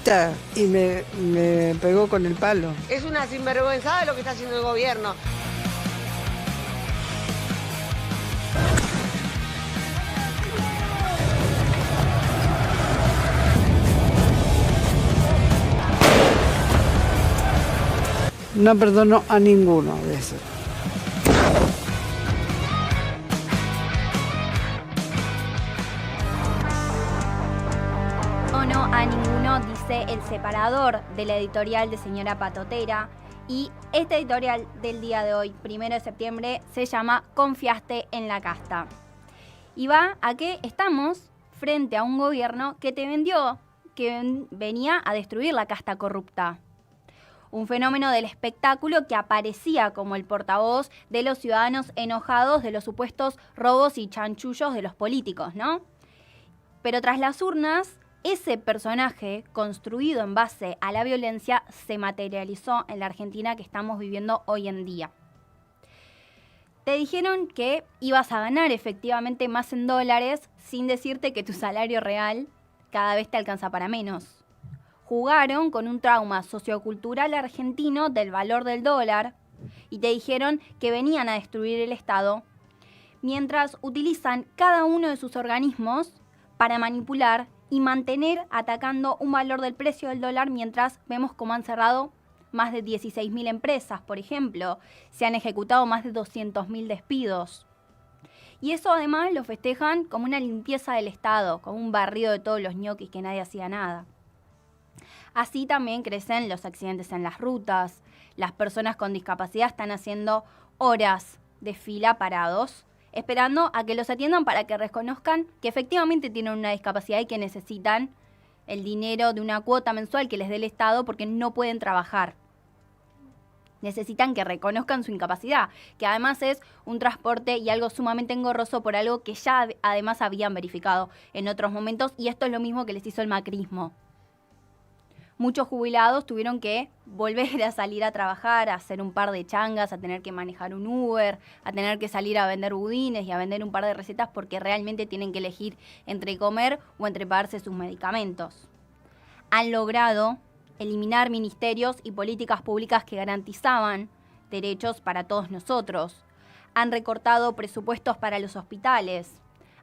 grita y me pegó con el palo. Es una sinvergüenzada lo que está haciendo el gobierno. No perdono a ninguno de esos. No a ninguno, dice el separador de la editorial de Señora Patotera. Y esta editorial del día de hoy, 1 de septiembre, se llama Confiaste en la casta. Y va a que estamos frente a un gobierno que te vendió que venía a destruir la casta corrupta. Un fenómeno del espectáculo que aparecía como el portavoz de los ciudadanos enojados de los supuestos robos y chanchullos de los políticos, ¿no? Pero tras las urnas, ese personaje construido en base a la violencia se materializó en la Argentina que estamos viviendo hoy en día. Te dijeron que ibas a ganar efectivamente más en dólares sin decirte que tu salario real cada vez te alcanza para menos. Jugaron con un trauma sociocultural argentino del valor del dólar y te dijeron que venían a destruir el Estado, mientras utilizan cada uno de sus organismos para manipular y mantener atacando un valor del precio del dólar, mientras vemos cómo han cerrado más de 16.000 empresas, por ejemplo. Se han ejecutado más de 200.000 despidos. Y eso además lo festejan como una limpieza del Estado, como un barrido de todos los ñoquis que nadie hacía nada. Así también crecen los accidentes en las rutas. Las personas con discapacidad están haciendo horas de fila parados, esperando a que los atiendan para que reconozcan que efectivamente tienen una discapacidad y que necesitan el dinero de una cuota mensual que les dé el Estado porque no pueden trabajar. Necesitan que reconozcan su incapacidad, que además es un transporte y algo sumamente engorroso por algo que ya además habían verificado en otros momentos, y esto es lo mismo que les hizo el macrismo. Muchos jubilados tuvieron que volver a salir a trabajar, a hacer un par de changas, a tener que manejar un Uber, a tener que salir a vender budines y a vender un par de recetas porque realmente tienen que elegir entre comer o entre pagarse sus medicamentos. Han logrado eliminar ministerios y políticas públicas que garantizaban derechos para todos nosotros. Han recortado presupuestos para los hospitales.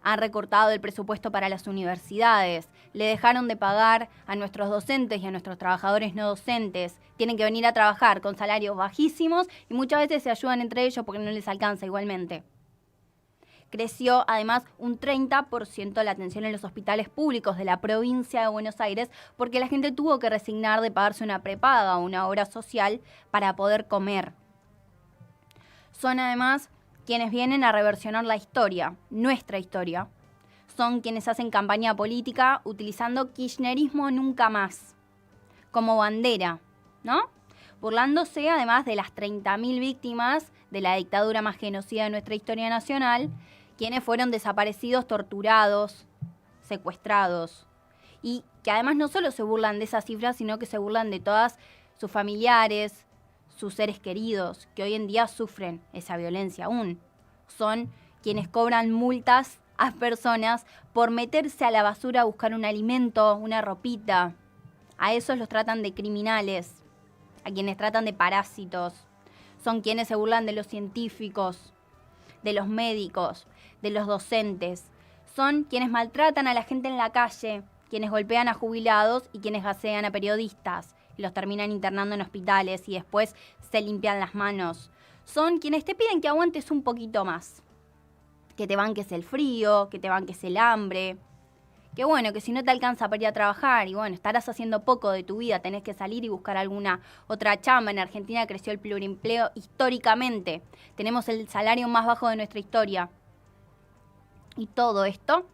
Han recortado el presupuesto para las universidades, le dejaron de pagar a nuestros docentes y a nuestros trabajadores no docentes. Tienen que venir a trabajar con salarios bajísimos y muchas veces se ayudan entre ellos porque no les alcanza igualmente. Creció además un 30% la atención en los hospitales públicos de la provincia de Buenos Aires porque la gente tuvo que resignar de pagarse una prepaga o una obra social para poder comer. Son además quienes vienen a reversionar la historia, nuestra historia. Son quienes hacen campaña política utilizando kirchnerismo nunca más, como bandera, ¿no? Burlándose además de las 30.000 víctimas de la dictadura más genocida de nuestra historia nacional, quienes fueron desaparecidos, torturados, secuestrados. Y que además no solo se burlan de esas cifras, sino que se burlan de todas sus familiares, sus seres queridos, que hoy en día sufren esa violencia aún. Son quienes cobran multas a personas por meterse a la basura a buscar un alimento, una ropita. A esos los tratan de criminales, a quienes tratan de parásitos. Son quienes se burlan de los científicos, de los médicos, de los docentes. Son quienes maltratan a la gente en la calle, quienes golpean a jubilados y quienes gasean a periodistas y los terminan internando en hospitales y después se limpian las manos. Son quienes te piden que aguantes un poquito más, que te banques el frío, que te banques el hambre, que bueno, que si no te alcanza para ir a trabajar y bueno, estarás haciendo poco de tu vida, tenés que salir y buscar alguna otra chamba. En Argentina creció el pluriempleo históricamente, tenemos el salario más bajo de nuestra historia. Y todo esto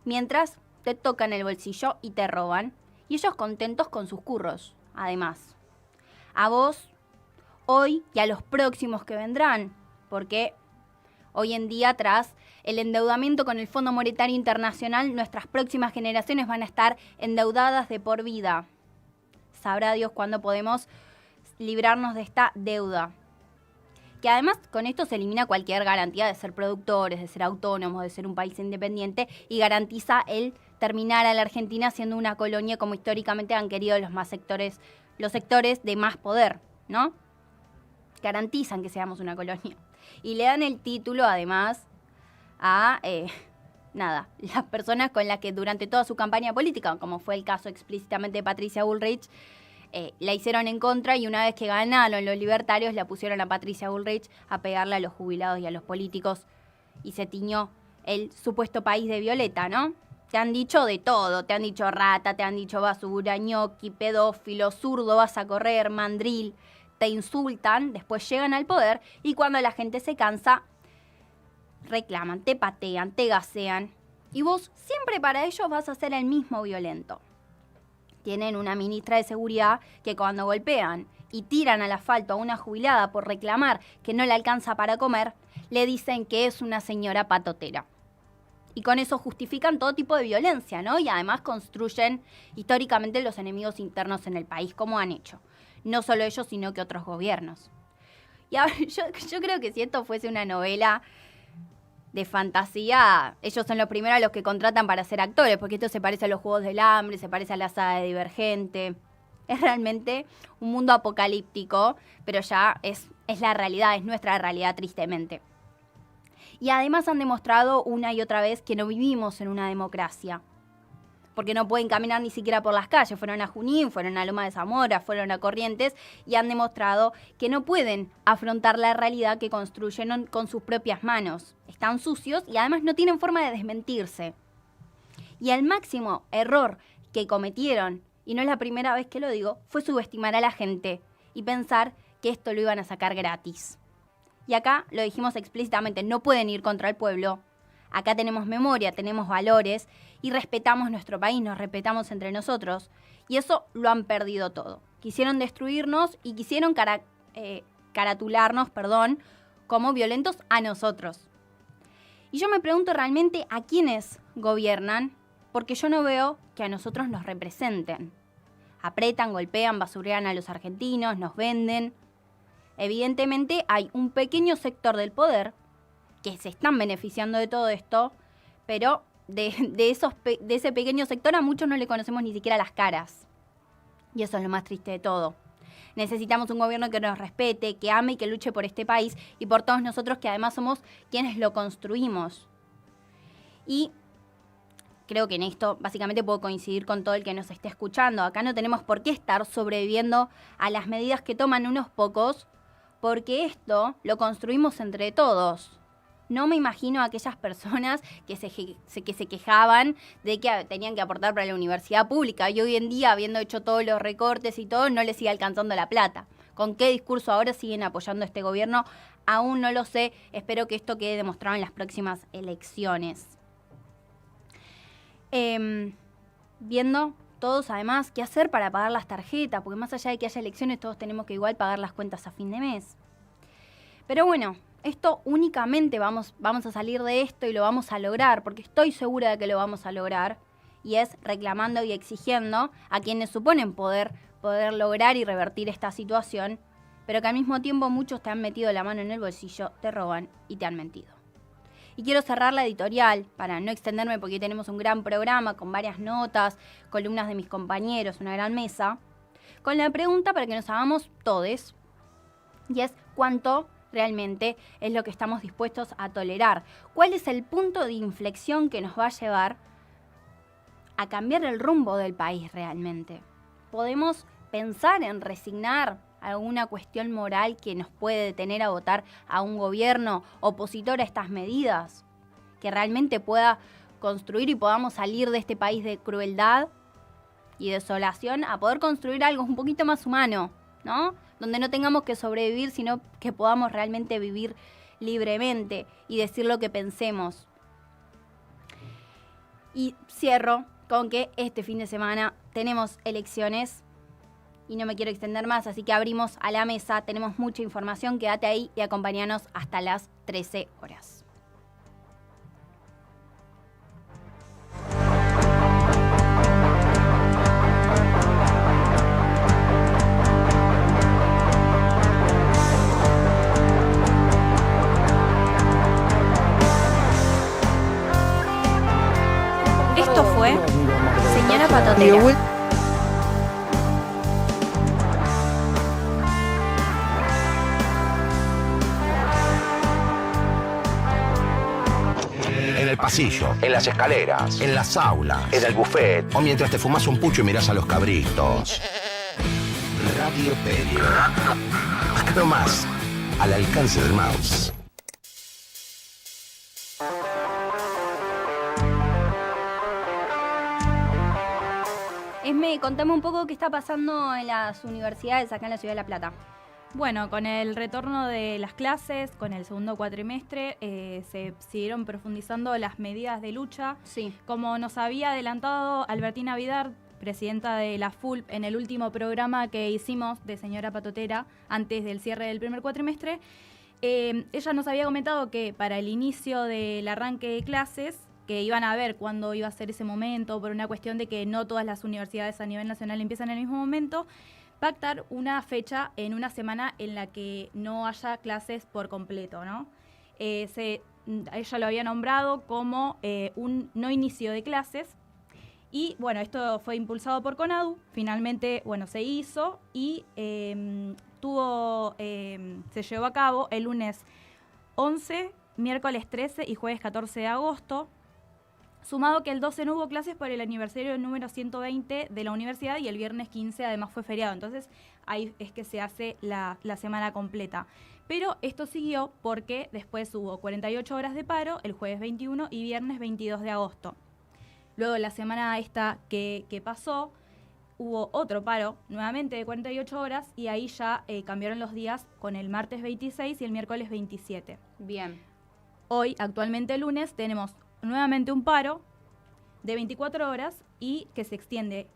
mientras te tocan el bolsillo y te roban, y ellos contentos con sus curros. Además, a vos, hoy y a los próximos que vendrán, porque hoy en día, tras el endeudamiento con el Fondo Monetario Internacional, nuestras próximas generaciones van a estar endeudadas de por vida. Sabrá Dios cuándo podemos librarnos de esta deuda. Que además con esto se elimina cualquier garantía de ser productores, de ser autónomos, de ser un país independiente y garantiza el terminara la Argentina siendo una colonia como históricamente han querido los sectores de más poder, ¿no? Garantizan que seamos una colonia. Y le dan el título, además, a las personas con las que durante toda su campaña política, como fue el caso explícitamente de Patricia Bullrich, la hicieron en contra, y una vez que ganaron los libertarios, la pusieron a Patricia Bullrich a pegarle a los jubilados y a los políticos, y se tiñó el supuesto país de violeta, ¿no? Te han dicho de todo, te han dicho rata, te han dicho basura, ñoqui, pedófilo, zurdo, vas a correr, mandril, te insultan, después llegan al poder y cuando la gente se cansa, reclaman, te patean, te gasean y vos siempre para ellos vas a ser el mismo violento. Tienen una ministra de seguridad que cuando golpean y tiran al asfalto a una jubilada por reclamar que no le alcanza para comer, le dicen que es una señora patotera. Y con eso justifican todo tipo de violencia, ¿no? Y además construyen históricamente los enemigos internos en el país, como han hecho. No solo ellos, sino que otros gobiernos. Y ahora, yo creo que si esto fuese una novela de fantasía, ellos son los primeros a los que contratan para ser actores, porque esto se parece a los Juegos del Hambre, se parece a la saga de Divergente. Es realmente un mundo apocalíptico, pero ya es la realidad, es nuestra realidad, tristemente. Y además han demostrado una y otra vez que no vivimos en una democracia. Porque no pueden caminar ni siquiera por las calles. Fueron a Junín, fueron a Loma de Zamora, fueron a Corrientes y han demostrado que no pueden afrontar la realidad que construyeron con sus propias manos. Están sucios y además no tienen forma de desmentirse. Y el máximo error que cometieron, y no es la primera vez que lo digo, fue subestimar a la gente y pensar que esto lo iban a sacar gratis. Y acá lo dijimos explícitamente, no pueden ir contra el pueblo. Acá tenemos memoria, tenemos valores y respetamos nuestro país, nos respetamos entre nosotros. Y eso lo han perdido todo. Quisieron destruirnos y quisieron caratularnos, como violentos a nosotros. Y yo me pregunto realmente a quiénes gobiernan, porque yo no veo que a nosotros nos representen. Apretan, golpean, basurean a los argentinos, nos venden. Evidentemente hay un pequeño sector del poder que se están beneficiando de todo esto, pero de ese pequeño sector a muchos no le conocemos ni siquiera las caras. Y eso es lo más triste de todo. Necesitamos un gobierno que nos respete, que ame y que luche por este país y por todos nosotros que además somos quienes lo construimos. Y creo que en esto básicamente puedo coincidir con todo el que nos esté escuchando. Acá no tenemos por qué estar sobreviviendo a las medidas que toman unos pocos, porque esto lo construimos entre todos. No me imagino a aquellas personas que se quejaban de que tenían que aportar para la universidad pública y hoy en día, habiendo hecho todos los recortes y todo, no les sigue alcanzando la plata. ¿Con qué discurso ahora siguen apoyando a este gobierno? Aún no lo sé. Espero que esto quede demostrado en las próximas elecciones. Viendo todos además qué hacer para pagar las tarjetas, porque más allá de que haya elecciones todos tenemos que igual pagar las cuentas a fin de mes. Pero bueno, esto únicamente vamos a salir de esto y lo vamos a lograr, porque estoy segura de que lo vamos a lograr, y es reclamando y exigiendo a quienes suponen poder lograr y revertir esta situación, pero que al mismo tiempo muchos te han metido la mano en el bolsillo, te roban y te han mentido. Y quiero cerrar la editorial, para no extenderme porque tenemos un gran programa con varias notas, columnas de mis compañeros, una gran mesa, con la pregunta para que nos hagamos todes, y es ¿cuánto realmente es lo que estamos dispuestos a tolerar? ¿Cuál es el punto de inflexión que nos va a llevar a cambiar el rumbo del país realmente? ¿Podemos pensar en resignar alguna cuestión moral que nos puede detener a votar a un gobierno opositor a estas medidas, que realmente pueda construir y podamos salir de este país de crueldad y desolación a poder construir algo un poquito más humano, ¿no? Donde no tengamos que sobrevivir, sino que podamos realmente vivir libremente y decir lo que pensemos. Y cierro con que este fin de semana tenemos elecciones y no me quiero extender más, así que abrimos a la mesa, tenemos mucha información, quédate ahí y acompáñanos hasta las 13 horas. Esto fue Radio Vuelta. En el pasillo, en las escaleras, en las aulas, en el buffet, o mientras te fumas un pucho y mirás a los cabritos. Radio Perio. Acá nomás, al alcance del mouse. Esme, contame un poco qué está pasando en las universidades acá en la Ciudad de La Plata. Bueno, con el retorno de las clases, con el segundo cuatrimestre, se siguieron profundizando las medidas de lucha. Sí. Como nos había adelantado Albertina Vidart, presidenta de la FULP, en el último programa que hicimos de Señora Patotera, antes del cierre del primer cuatrimestre, ella nos había comentado que para el inicio del arranque de clases, que iban a ver cuándo iba a ser ese momento, por una cuestión de que no todas las universidades a nivel nacional empiezan en el mismo momento, pactar una fecha en una semana en la que no haya clases por completo, ¿no? Ella lo había nombrado como un no inicio de clases y, bueno, esto fue impulsado por CONADU, finalmente, bueno, se hizo y se llevó a cabo el lunes 11, miércoles 13 y jueves 14 de agosto. Sumado que el 12 no hubo clases por el aniversario número 120 de la universidad y el viernes 15 además fue feriado. Entonces ahí es que se hace la semana completa. Pero esto siguió porque después hubo 48 horas de paro el jueves 21 y viernes 22 de agosto. Luego la semana esta que pasó hubo otro paro nuevamente de 48 horas y ahí ya cambiaron los días con el martes 26 y el miércoles 27. Bien. Hoy, actualmente lunes, tenemos nuevamente un paro de 24 horas y que se extiende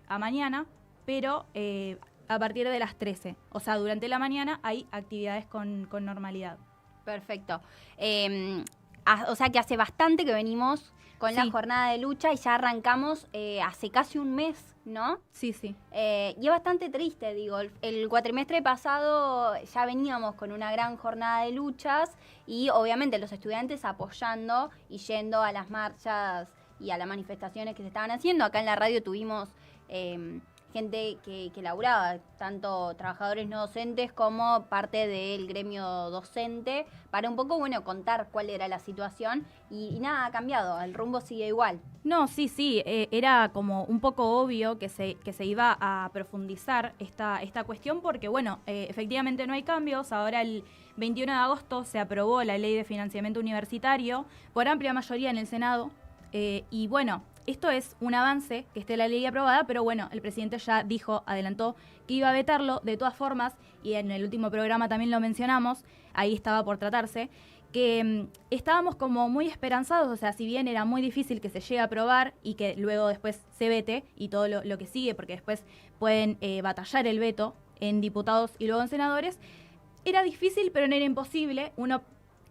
a mañana, pero a partir de las 13. O sea, durante la mañana hay actividades con normalidad. Perfecto. O sea que hace bastante que venimos con la jornada de lucha y ya arrancamos hace casi un mes, ¿no? Sí, sí. Y es bastante triste, digo. El cuatrimestre pasado ya veníamos con una gran jornada de luchas y obviamente los estudiantes apoyando y yendo a las marchas y a las manifestaciones que se estaban haciendo. Acá en la radio tuvimos gente que laburaba, tanto trabajadores no docentes como parte del gremio docente, para un poco, bueno, contar cuál era la situación y nada ha cambiado, el rumbo sigue igual. No, sí, era como un poco obvio que se iba a profundizar esta cuestión porque, bueno, efectivamente no hay cambios. Ahora el 21 de agosto se aprobó la Ley de Financiamiento Universitario por amplia mayoría en el Senado y, bueno, esto es un avance, que esté la ley aprobada, pero bueno, el presidente ya adelantó que iba a vetarlo de todas formas, y en el último programa también lo mencionamos, ahí estaba por tratarse, que estábamos como muy esperanzados, o sea, si bien era muy difícil que se llegue a aprobar y que luego después se vete y todo lo que sigue, porque después pueden batallar el veto en diputados y luego en senadores, era difícil, pero no era imposible. Uno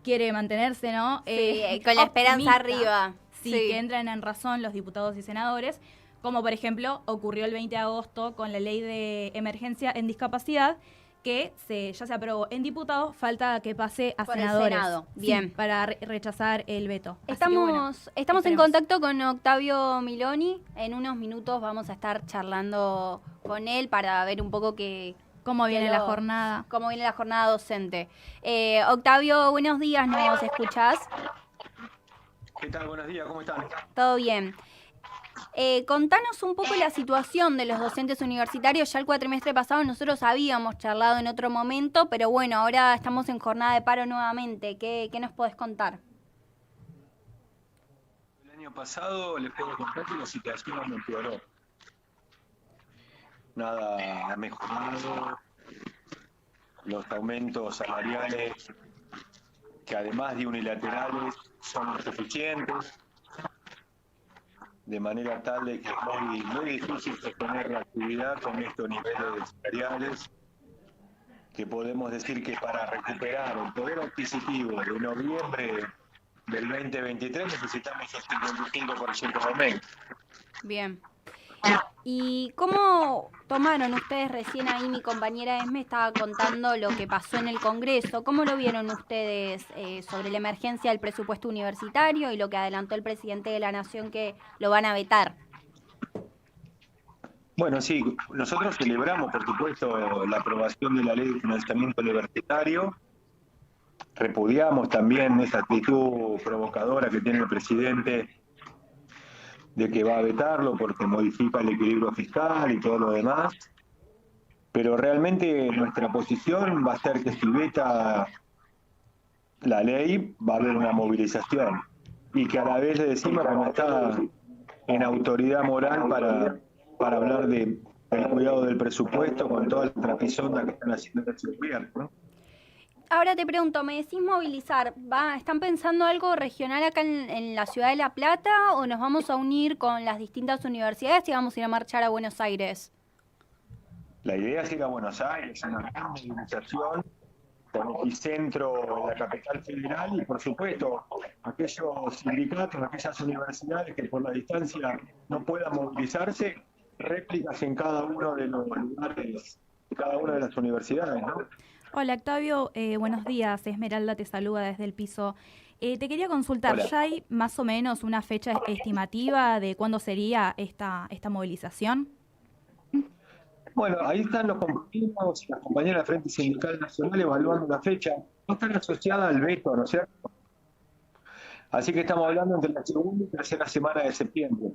quiere mantenerse, ¿no? Sí, con la esperanza arriba. Sí, que entren en razón los diputados y senadores, como por ejemplo ocurrió el 20 de agosto con la ley de emergencia en discapacidad, que ya se aprobó en diputados, falta que pase a por senadores. El Senado. Bien. Sí, para rechazar el veto. Estamos en contacto con Octavio Miloni. En unos minutos vamos a estar charlando con él para ver un poco cómo viene la jornada. Cómo viene la jornada docente. Octavio, buenos días, ¿nos escuchás? ¿Qué tal? Buenos días, ¿cómo están? Todo bien. Contanos un poco la situación de los docentes universitarios. Ya el cuatrimestre pasado nosotros habíamos charlado en otro momento, pero bueno, ahora estamos en jornada de paro nuevamente. ¿Qué nos podés contar? El año pasado les puedo contar que la situación no empeoró. Nada ha mejorado. Los aumentos salariales, que además de unilaterales, son insuficientes, de manera tal de que es muy difícil sostener la actividad con estos niveles salariales, que podemos decir que para recuperar el poder adquisitivo de noviembre del 2023 necesitamos un 55% de aumento. Bien. ¿Y cómo tomaron ustedes? Recién ahí mi compañera Esme estaba contando lo que pasó en el Congreso. ¿Cómo lo vieron ustedes sobre la emergencia del presupuesto universitario y lo que adelantó el presidente de la Nación que lo van a vetar? Bueno, sí, nosotros celebramos, por supuesto, la aprobación de la ley de financiamiento universitario. Repudiamos también esa actitud provocadora que tiene el presidente de que va a vetarlo porque modifica el equilibrio fiscal y todo lo demás. Pero realmente nuestra posición va a ser que si veta la ley va a haber una movilización y que a la vez le decimos que no está en autoridad moral para hablar del cuidado del presupuesto con toda la trapisonda que están haciendo en el gobierno, ¿no? Ahora te pregunto, ¿me decís movilizar? ¿Están pensando algo regional acá en la ciudad de La Plata o nos vamos a unir con las distintas universidades y vamos a ir a marchar a Buenos Aires? La idea es ir a Buenos Aires, una gran movilización con epicentro en la capital federal y, por supuesto, aquellos sindicatos, aquellas universidades que por la distancia no puedan movilizarse, réplicas en cada uno de los lugares, de cada una de las universidades, ¿no? Hola Octavio, buenos días. Esmeralda te saluda desde el piso. Te quería consultar, Hola. ¿ya hay más o menos una fecha estimativa de cuándo sería esta movilización? Bueno, ahí están los compañeros y las compañeras del Frente Sindical Nacional evaluando la fecha. No están asociadas al veto, ¿no es cierto? Así que estamos hablando entre la segunda y tercera semana de septiembre.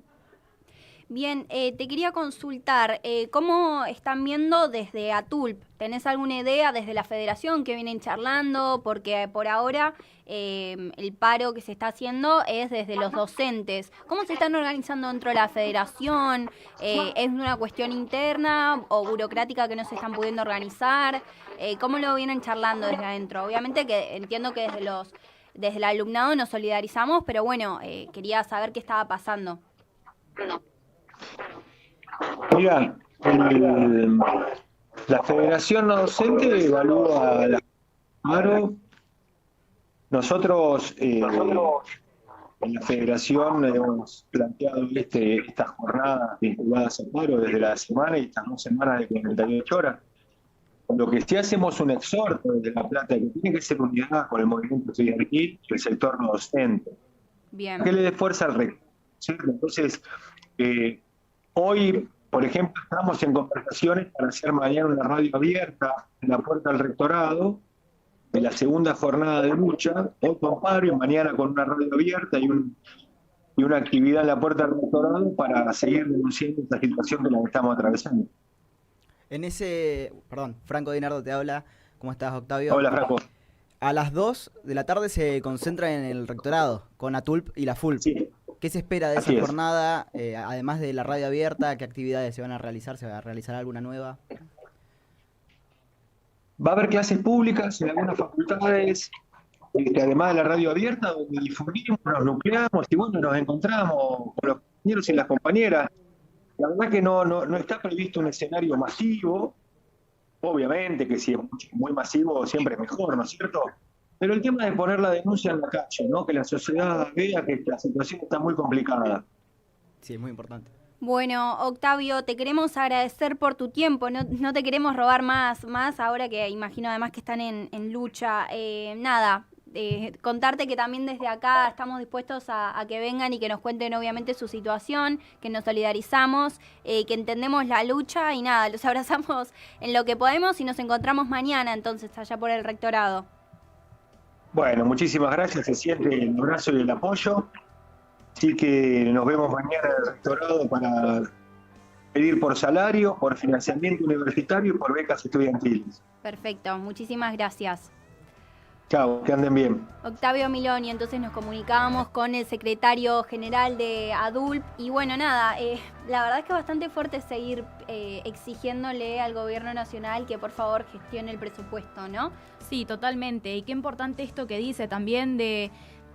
Bien, te quería consultar, ¿cómo están viendo desde ATULP? ¿Tenés alguna idea desde la federación que vienen charlando? Porque por ahora el paro que se está haciendo es desde los docentes. ¿Cómo se están organizando dentro de la federación? ¿Es una cuestión interna o burocrática que no se están pudiendo organizar? ¿Cómo lo vienen charlando desde adentro? Obviamente que entiendo que desde el alumnado nos solidarizamos, pero bueno, quería saber qué estaba pasando. Mira, la Federación No Docente evalúa el paro. Nosotros en la Federación hemos planteado estas jornadas vinculadas al paro desde la semana y estas 2 semanas de 48 horas. Lo que sí hacemos un exhorto desde La Plata, que tiene que ser unidad con el movimiento estudiantil y el sector no docente. Bien. Que le dé fuerza al rector, ¿cierto? Entonces, hoy, por ejemplo, estamos en conversaciones para hacer mañana una radio abierta en la puerta del rectorado, de la segunda jornada de lucha, hoy con paro y mañana con una radio abierta y una actividad en la puerta del rectorado para seguir denunciando esta situación que la estamos atravesando. Perdón, Franco Di Nardo te habla. ¿Cómo estás, Octavio? Hola, Franco. A las 2 de la tarde se concentra en el rectorado con ATULP y la FULP. Sí. ¿Qué se espera de Así esa es. jornada? Además de la radio abierta, ¿qué actividades se van a realizar? ¿Se va a realizar alguna nueva? Va a haber clases públicas en algunas facultades, además de la radio abierta, donde difundimos, nos nucleamos y bueno, nos encontramos con los compañeros y las compañeras. La verdad que no está previsto un escenario masivo, obviamente que si es muy masivo siempre es mejor, ¿no es cierto? Pero el tema de poner la denuncia en la calle, ¿no? Que la sociedad vea que la situación está muy complicada. Sí, es muy importante. Bueno, Octavio, te queremos agradecer por tu tiempo, no te queremos robar más ahora que imagino además que están en lucha. Contarte que también desde acá estamos dispuestos a que vengan y que nos cuenten obviamente su situación, que nos solidarizamos, que entendemos la lucha y nada, los abrazamos en lo que podemos y nos encontramos mañana entonces allá por el rectorado. Bueno, muchísimas gracias, se siente el abrazo y el apoyo. Así que nos vemos mañana en el rectorado para pedir por salario, por financiamiento universitario y por becas estudiantiles. Perfecto, muchísimas gracias. Chao, que anden bien. Octavio Miloni, entonces nos comunicábamos con el secretario general de ADULP y bueno, nada, la verdad es que es bastante fuerte seguir exigiéndole al gobierno nacional que por favor gestione el presupuesto, ¿no? Sí, totalmente. Y qué importante esto que dice también de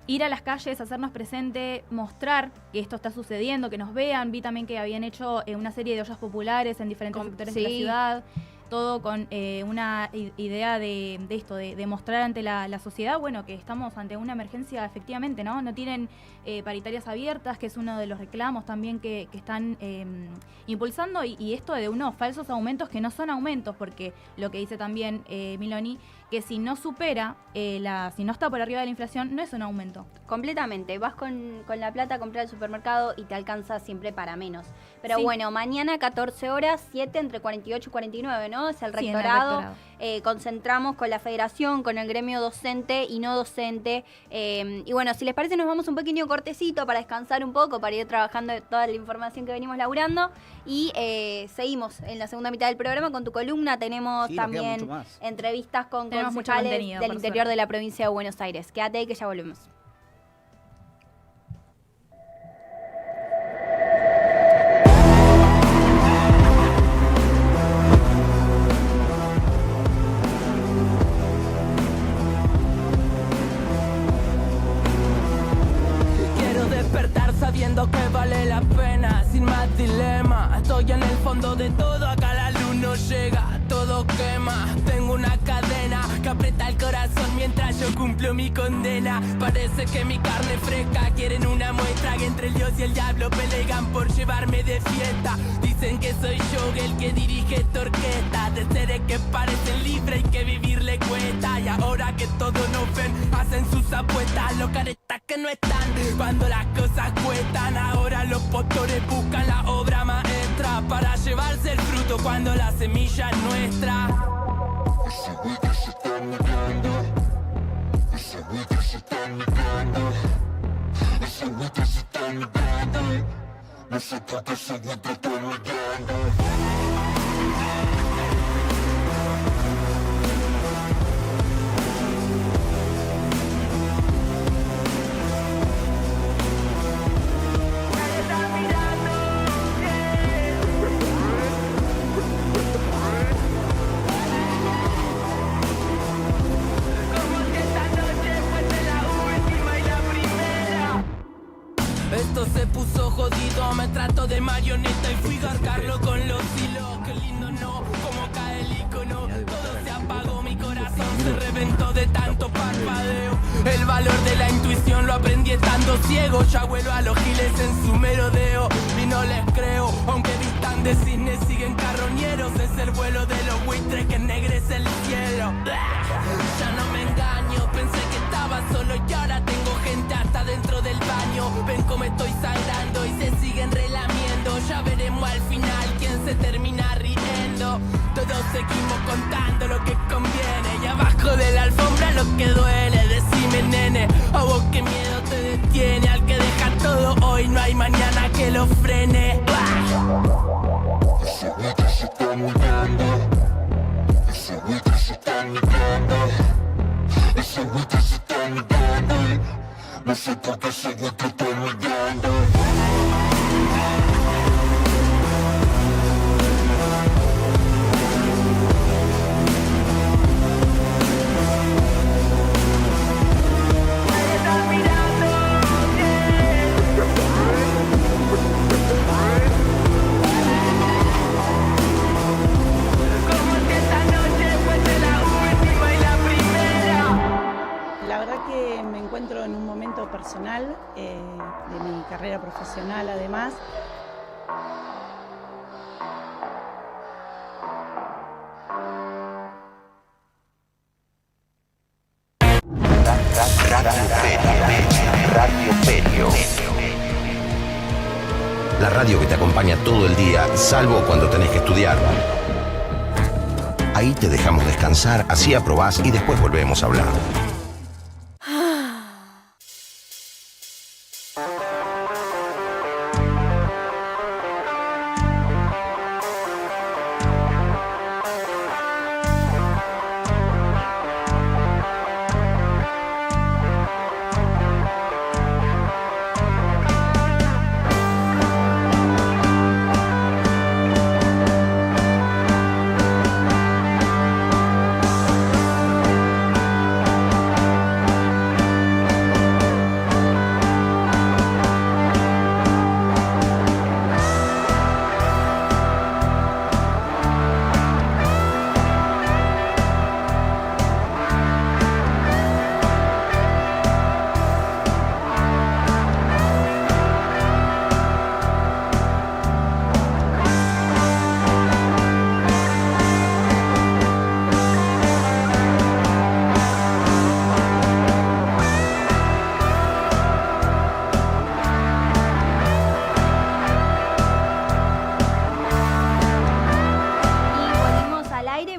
ir a las calles, hacernos presente, mostrar que esto está sucediendo, que nos vean. Vi también que habían hecho una serie de ollas populares en diferentes sectores de la ciudad. Todo con una idea de esto, de mostrar ante la sociedad, bueno, que estamos ante una emergencia efectivamente, ¿no? No tienen paritarias abiertas, que es uno de los reclamos también que están impulsando, y esto de unos falsos aumentos que no son aumentos, porque lo que dice también Miloni, que si no supera, si no está por arriba de la inflación, no es un aumento. Completamente. Vas con la plata a comprar al supermercado y te alcanza siempre para menos. Pero Sí. bueno, mañana 14 horas, 7 entre 48 y 49, ¿no? Es el Sí, en el rectorado. rectorado. Concentramos con la federación, con el gremio docente y no docente. Y bueno, si les parece, nos vamos un pequeño cortecito para descansar un poco, para ir trabajando toda la información que venimos laburando. Y seguimos en la segunda mitad del programa con tu columna. Tenemos Sí, nos queda también mucho más. entrevistas con Tenemos mucho concejales contenido, del por interior suerte. de la provincia de Buenos Aires. Quédate ahí que ya volvemos. Quiero despertar sabiendo que vale la pena, sin más dilema. Estoy en el fondo de todo, acá la luz no llega, todo quema. Tengo una cadena que aprieta el corazón mientras yo cumplo mi condena. Parece que mi carne fresca quieren una muestra, que entre el Dios y el diablo pelean por llevarme de fiesta. Dicen que soy yo el que dirige esta orquesta, de seres que parecen libres y que vivir le cuesta. Y ahora que todos nos ven, hacen sus apuestas, los caretas que no están cuando las cosas cuestan. Ahora los postores buscan la obra maestra para llevarse el fruto cuando la semilla es nuestra. Esto se puso jodido, me trato de marioneta y fui garcarlo con los hilos. Qué lindo, no, como cae el icono. Todo se apagó, mi corazón se reventó de tanto parpadeo. El valor de la intuición lo aprendí estando ciego. Ya vuelo a los giles en su merodeo y no les creo, aunque vistan de cisne siguen carroñeros. Es el vuelo de los buitres que ennegrece el cielo. Ya no me engaño, pensé que estaba solo y ahora tengo gente hasta dentro del baño. Ven cómo estoy sangrando y se siguen relamiendo. Ya veremos al final quién se termina riendo. Todos seguimos contando lo que conviene y abajo de la alfombra lo que duele. Decime, nene, a vos qué miedo te detiene. Al que deja todo hoy no hay mañana que lo frene. No sé por qué sigo te estoy mirando. La verdad que me encuentro en un momento personal de mi carrera profesional además. Radio Perio. La radio que te acompaña todo el día, salvo cuando tenés que estudiar. Ahí te dejamos descansar, así aprobás y después volvemos a hablar.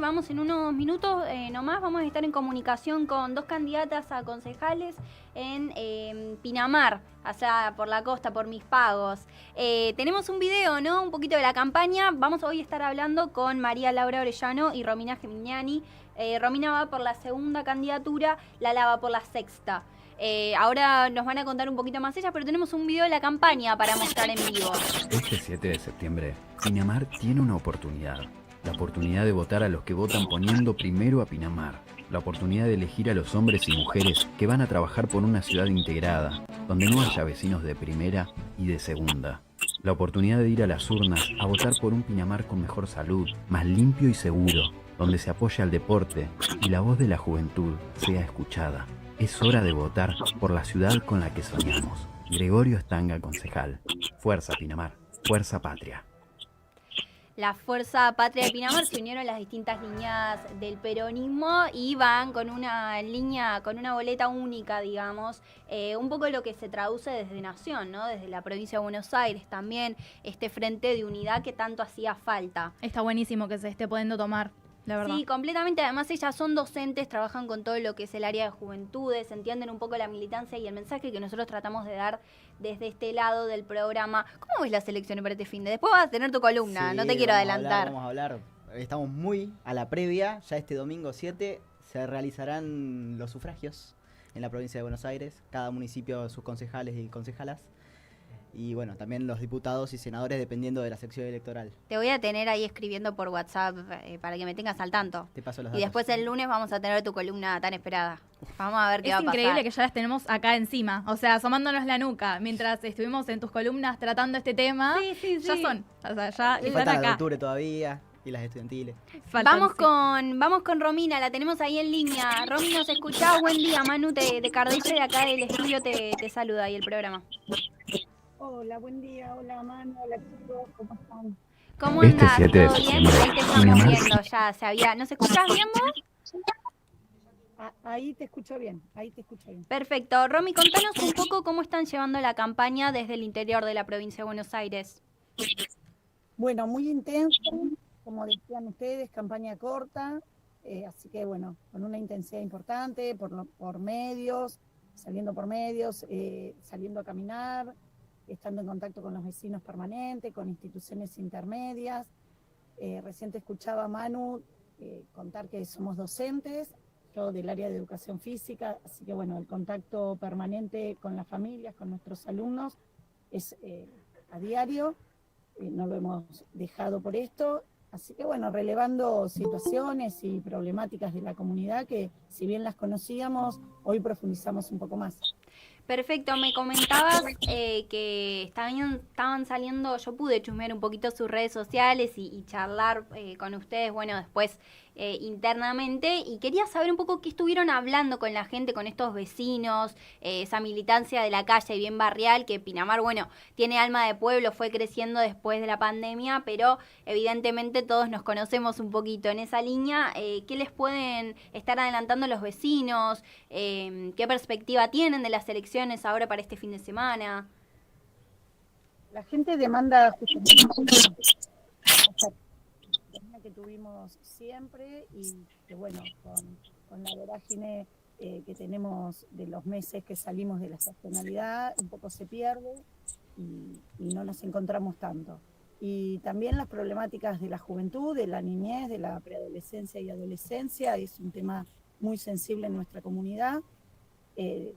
vamos en unos minutos nomás, vamos a estar en comunicación con 2 candidatas a concejales en Pinamar, allá por la costa, por Mis Pagos. Tenemos un video, ¿no? Un poquito de la campaña. Vamos hoy a estar hablando con María Laura Orellano y Romina Gemignani. Romina va por la 2ª candidatura, Lala va por la 6ª. Ahora nos van a contar un poquito más ellas, pero tenemos un video de la campaña para mostrar en vivo. Este 7 de septiembre, Pinamar tiene una oportunidad. La oportunidad de votar a los que votan poniendo primero a Pinamar. La oportunidad de elegir a los hombres y mujeres que van a trabajar por una ciudad integrada, donde no haya vecinos de primera y de segunda. La oportunidad de ir a las urnas a votar por un Pinamar con mejor salud, más limpio y seguro, donde se apoye al deporte y la voz de la juventud sea escuchada. Es hora de votar por la ciudad con la que soñamos. Gregorio Estanga, concejal. Fuerza Pinamar, fuerza patria. La Fuerza Patria de Pinamar se unieron las distintas líneas del peronismo y van con una línea, con una boleta única, digamos, un poco lo que se traduce desde Nación, ¿no? Desde la provincia de Buenos Aires también, este frente de unidad que tanto hacía falta. Está buenísimo que se esté pudiendo tomar. La verdad. Sí, completamente. Además, ellas son docentes, trabajan con todo lo que es el área de juventudes, entienden un poco la militancia y el mensaje que nosotros tratamos de dar desde este lado del programa. ¿Cómo ves las elecciones para este fin de? Después vas a tener tu columna, Sí, no te quiero adelantar. Vamos a hablar. Estamos muy a la previa. Ya este domingo 7 se realizarán los sufragios en la provincia de Buenos Aires. Cada municipio, sus concejales y concejalas. Y bueno, también los diputados y senadores dependiendo de la sección electoral. Te voy a tener ahí escribiendo por WhatsApp para que me tengas al tanto. Te paso los Y datos. después el lunes vamos a tener tu columna tan esperada. Vamos a ver qué va a pasar. Es increíble que ya las tenemos acá encima, o sea, asomándonos la nuca. Mientras estuvimos en tus columnas tratando este tema, ya son, o sea, ya Y están falta la de acá. octubre todavía y las estudiantiles. Vamos con Romina, la tenemos ahí en línea. Romy, ¿nos escuchás? Buen día, Manu de Cardice, de acá del estudio te saluda y el programa. Hola, buen día, hola Manu, hola chicos, ¿cómo están? ¿Cómo Este andás? 7 de ¿Todo bien? septiembre, Ahí te estamos Pinamar. viendo ya, se había... ¿Nos escuchás bien vos? Ahí te escucho bien, ahí te escucho bien. Perfecto. Romy, contanos un poco cómo están llevando la campaña desde el interior de la provincia de Buenos Aires. Bueno, muy intenso, como decían ustedes, campaña corta, así que bueno, con una intensidad importante, por medios, saliendo a caminar, estando en contacto con los vecinos permanentes, con instituciones intermedias. Recién te escuchaba a Manu contar que somos docentes, yo del área de educación física, así que bueno, el contacto permanente con las familias, con nuestros alumnos, es a diario, no lo hemos dejado por esto, así que bueno, relevando situaciones y problemáticas de la comunidad que si bien las conocíamos, hoy profundizamos un poco más. Perfecto, me comentabas que estaban saliendo, yo pude chusmear un poquito sus redes sociales y charlar con ustedes, bueno, después internamente, y quería saber un poco qué estuvieron hablando con la gente, con estos vecinos, esa militancia de la calle bien barrial, que Pinamar, bueno, tiene alma de pueblo, fue creciendo después de la pandemia, pero evidentemente todos nos conocemos un poquito en esa línea. ¿Qué les pueden estar adelantando los vecinos? ¿Qué perspectiva tienen de las elecciones ahora para este fin de semana? La gente demanda justamente que tuvimos siempre y que bueno, con la vorágine que tenemos de los meses que salimos de la estacionalidad, un poco se pierde y no nos encontramos tanto. Y también las problemáticas de la juventud, de la niñez, de la preadolescencia y adolescencia, es un tema muy sensible en nuestra comunidad.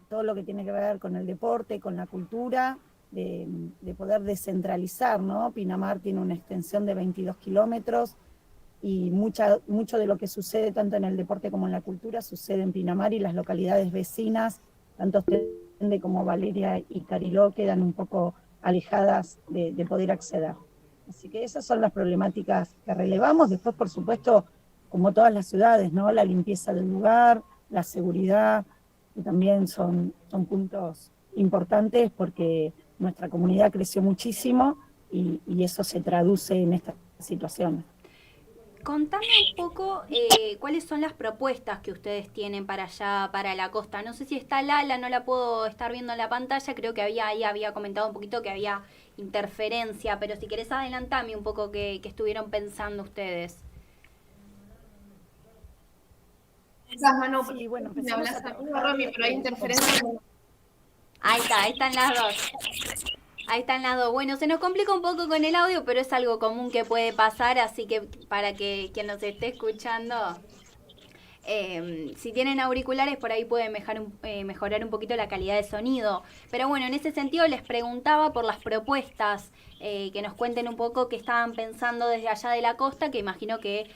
Todo lo que tiene que ver con el deporte, con la cultura, de poder descentralizar, ¿no? Pinamar tiene una extensión de 22 kilómetros y mucho de lo que sucede tanto en el deporte como en la cultura sucede en Pinamar, y las localidades vecinas, tanto Ostende como Valeria y Cariló, quedan un poco alejadas de poder acceder. Así que esas son las problemáticas que relevamos. Después, por supuesto, como todas las ciudades, ¿no? La limpieza del lugar, la seguridad, que también son puntos importantes porque nuestra comunidad creció muchísimo y eso se traduce en esta situación. Contame un poco cuáles son las propuestas que ustedes tienen para allá, para la costa. No sé si está Lala, no la puedo estar viendo en la pantalla, creo que ahí había comentado un poquito que había interferencia, pero si querés adelantame un poco qué estuvieron pensando ustedes. Manu, Sí, bueno, me empezamos hablas a a mí, trabajar Romy, pero hay interferencia. Ahí está, ahí están las dos. Ahí están las dos. Bueno, se nos complica un poco con el audio, pero es algo común que puede pasar, así que para que quien nos esté escuchando, si tienen auriculares, por ahí pueden mejorar un poquito la calidad de sonido. Pero bueno, en ese sentido les preguntaba por las propuestas, que nos cuenten un poco qué estaban pensando desde allá de la costa, que imagino que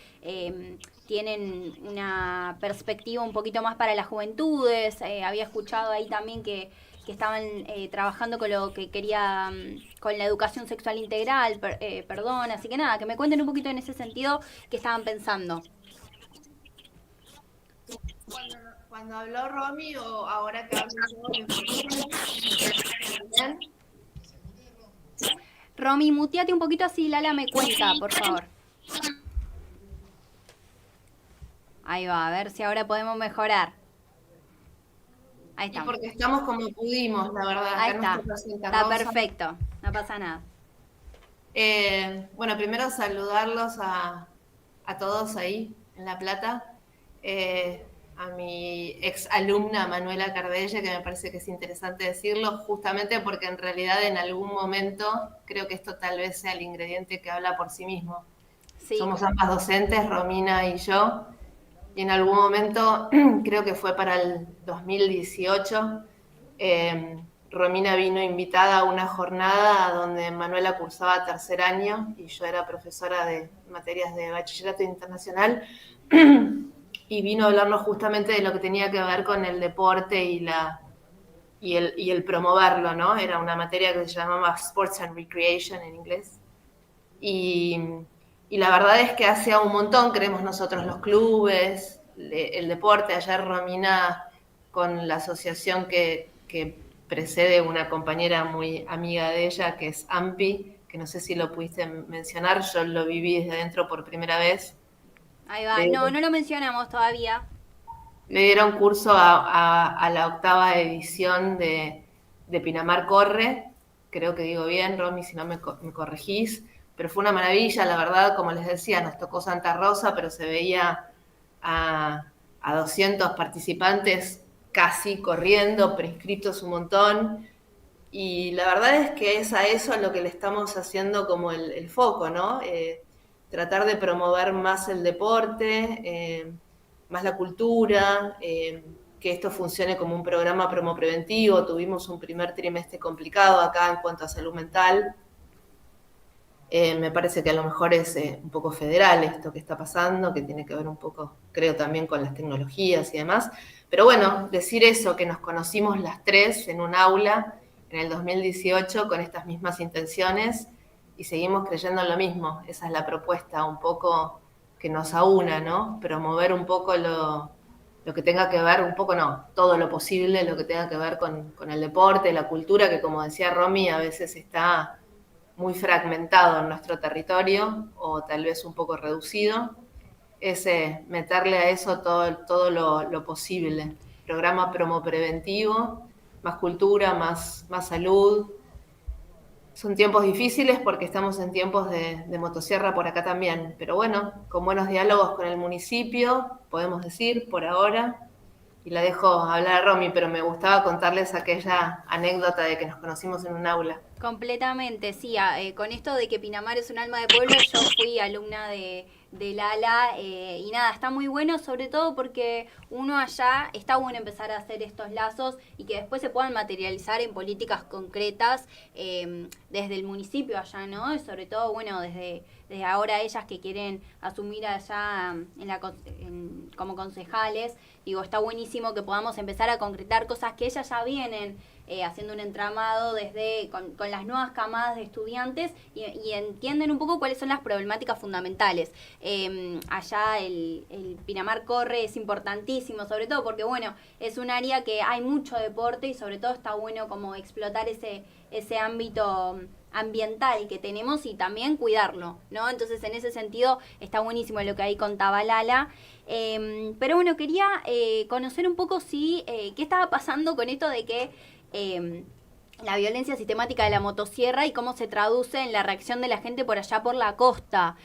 tienen una perspectiva un poquito más para las juventudes. Había escuchado ahí también que estaban trabajando con lo que quería, con la educación sexual integral, perdón. Así que nada, que me cuenten un poquito en ese sentido qué estaban pensando. Cuando habló Romy o ahora que hablo yo, ¿bien? Romy, muteate un poquito así Lala me cuenta, por favor. Ahí va, a ver si ahora podemos mejorar. Ahí está. Porque estamos como pudimos, la verdad. Ahí Acá está. nuestra Santa Está Rosa. perfecto, no pasa nada. Bueno, primero saludarlos a todos ahí en La Plata. A mi ex alumna Manuela Cardelle, que me parece que es interesante decirlo, justamente porque en realidad en algún momento creo que esto tal vez sea el ingrediente que habla por sí mismo. Sí. Somos ambas docentes, Romina y yo, y en algún momento, creo que fue para el 2018, Romina vino invitada a una jornada donde Manuela cursaba tercer año y yo era profesora de materias de bachillerato internacional. Y vino a hablarnos justamente de lo que tenía que ver con el deporte y el promoverlo, ¿no? Era una materia que se llamaba Sports and Recreation en inglés. Y la verdad es que hace un montón creemos nosotros los clubes, el deporte. Ayer Romina, con la asociación que precede una compañera muy amiga de ella, que es AMPI, que no sé si lo pudiste mencionar, yo lo viví desde adentro por primera vez. Ahí va, no lo mencionamos todavía. Le dieron curso a la 8ª edición de Pinamar Corre, creo que digo bien, Romy, si no me corregís, pero fue una maravilla, la verdad, como les decía, nos tocó Santa Rosa, pero se veía a 200 participantes casi corriendo, prescriptos un montón, y la verdad es que es a eso a lo que le estamos haciendo como el foco, ¿no? Tratar de promover más el deporte, más la cultura, que esto funcione como un programa promopreventivo. Tuvimos un primer trimestre complicado acá en cuanto a salud mental. Me parece que a lo mejor es un poco federal esto que está pasando, que tiene que ver un poco, creo, también con las tecnologías y demás. Pero bueno, decir eso, que nos conocimos las tres en un aula en el 2018 con estas mismas intenciones, y seguimos creyendo en lo mismo. Esa es la propuesta, un poco que nos aúna, ¿no? Promover un poco lo que tenga que ver, un poco no, todo lo posible, lo que tenga que ver con el deporte, la cultura, que como decía Romy, a veces está muy fragmentado en nuestro territorio, o tal vez un poco reducido. Es meterle a eso todo lo posible. Programa promopreventivo, más cultura, más salud. Son tiempos difíciles porque estamos en tiempos de motosierra por acá también, pero bueno, con buenos diálogos con el municipio, podemos decir, por ahora, y la dejo hablar a Romy, pero me gustaba contarles aquella anécdota de que nos conocimos en un aula. Completamente, sí. Con esto de que Pinamar es un alma de pueblo, yo fui alumna del ALA, y nada, está muy bueno, sobre todo porque uno allá, está bueno empezar a hacer estos lazos y que después se puedan materializar en políticas concretas desde el municipio allá, ¿no? Y sobre todo, bueno, desde ahora ellas que quieren asumir allá como concejales, digo, está buenísimo que podamos empezar a concretar cosas que ellas ya vienen haciendo un entramado con las nuevas camadas de estudiantes y entienden un poco cuáles son las problemáticas fundamentales. Allá el Pinamar Corre es importantísimo, sobre todo porque, bueno, es un área que hay mucho deporte y sobre todo está bueno como explotar ese ámbito ambiental que tenemos y también cuidarlo, ¿no? Entonces, en ese sentido, está buenísimo lo que ahí contaba Lala. Pero bueno, quería conocer un poco qué estaba pasando con esto de que la violencia sistemática de la motosierra y cómo se traduce en la reacción de la gente por allá por la costa.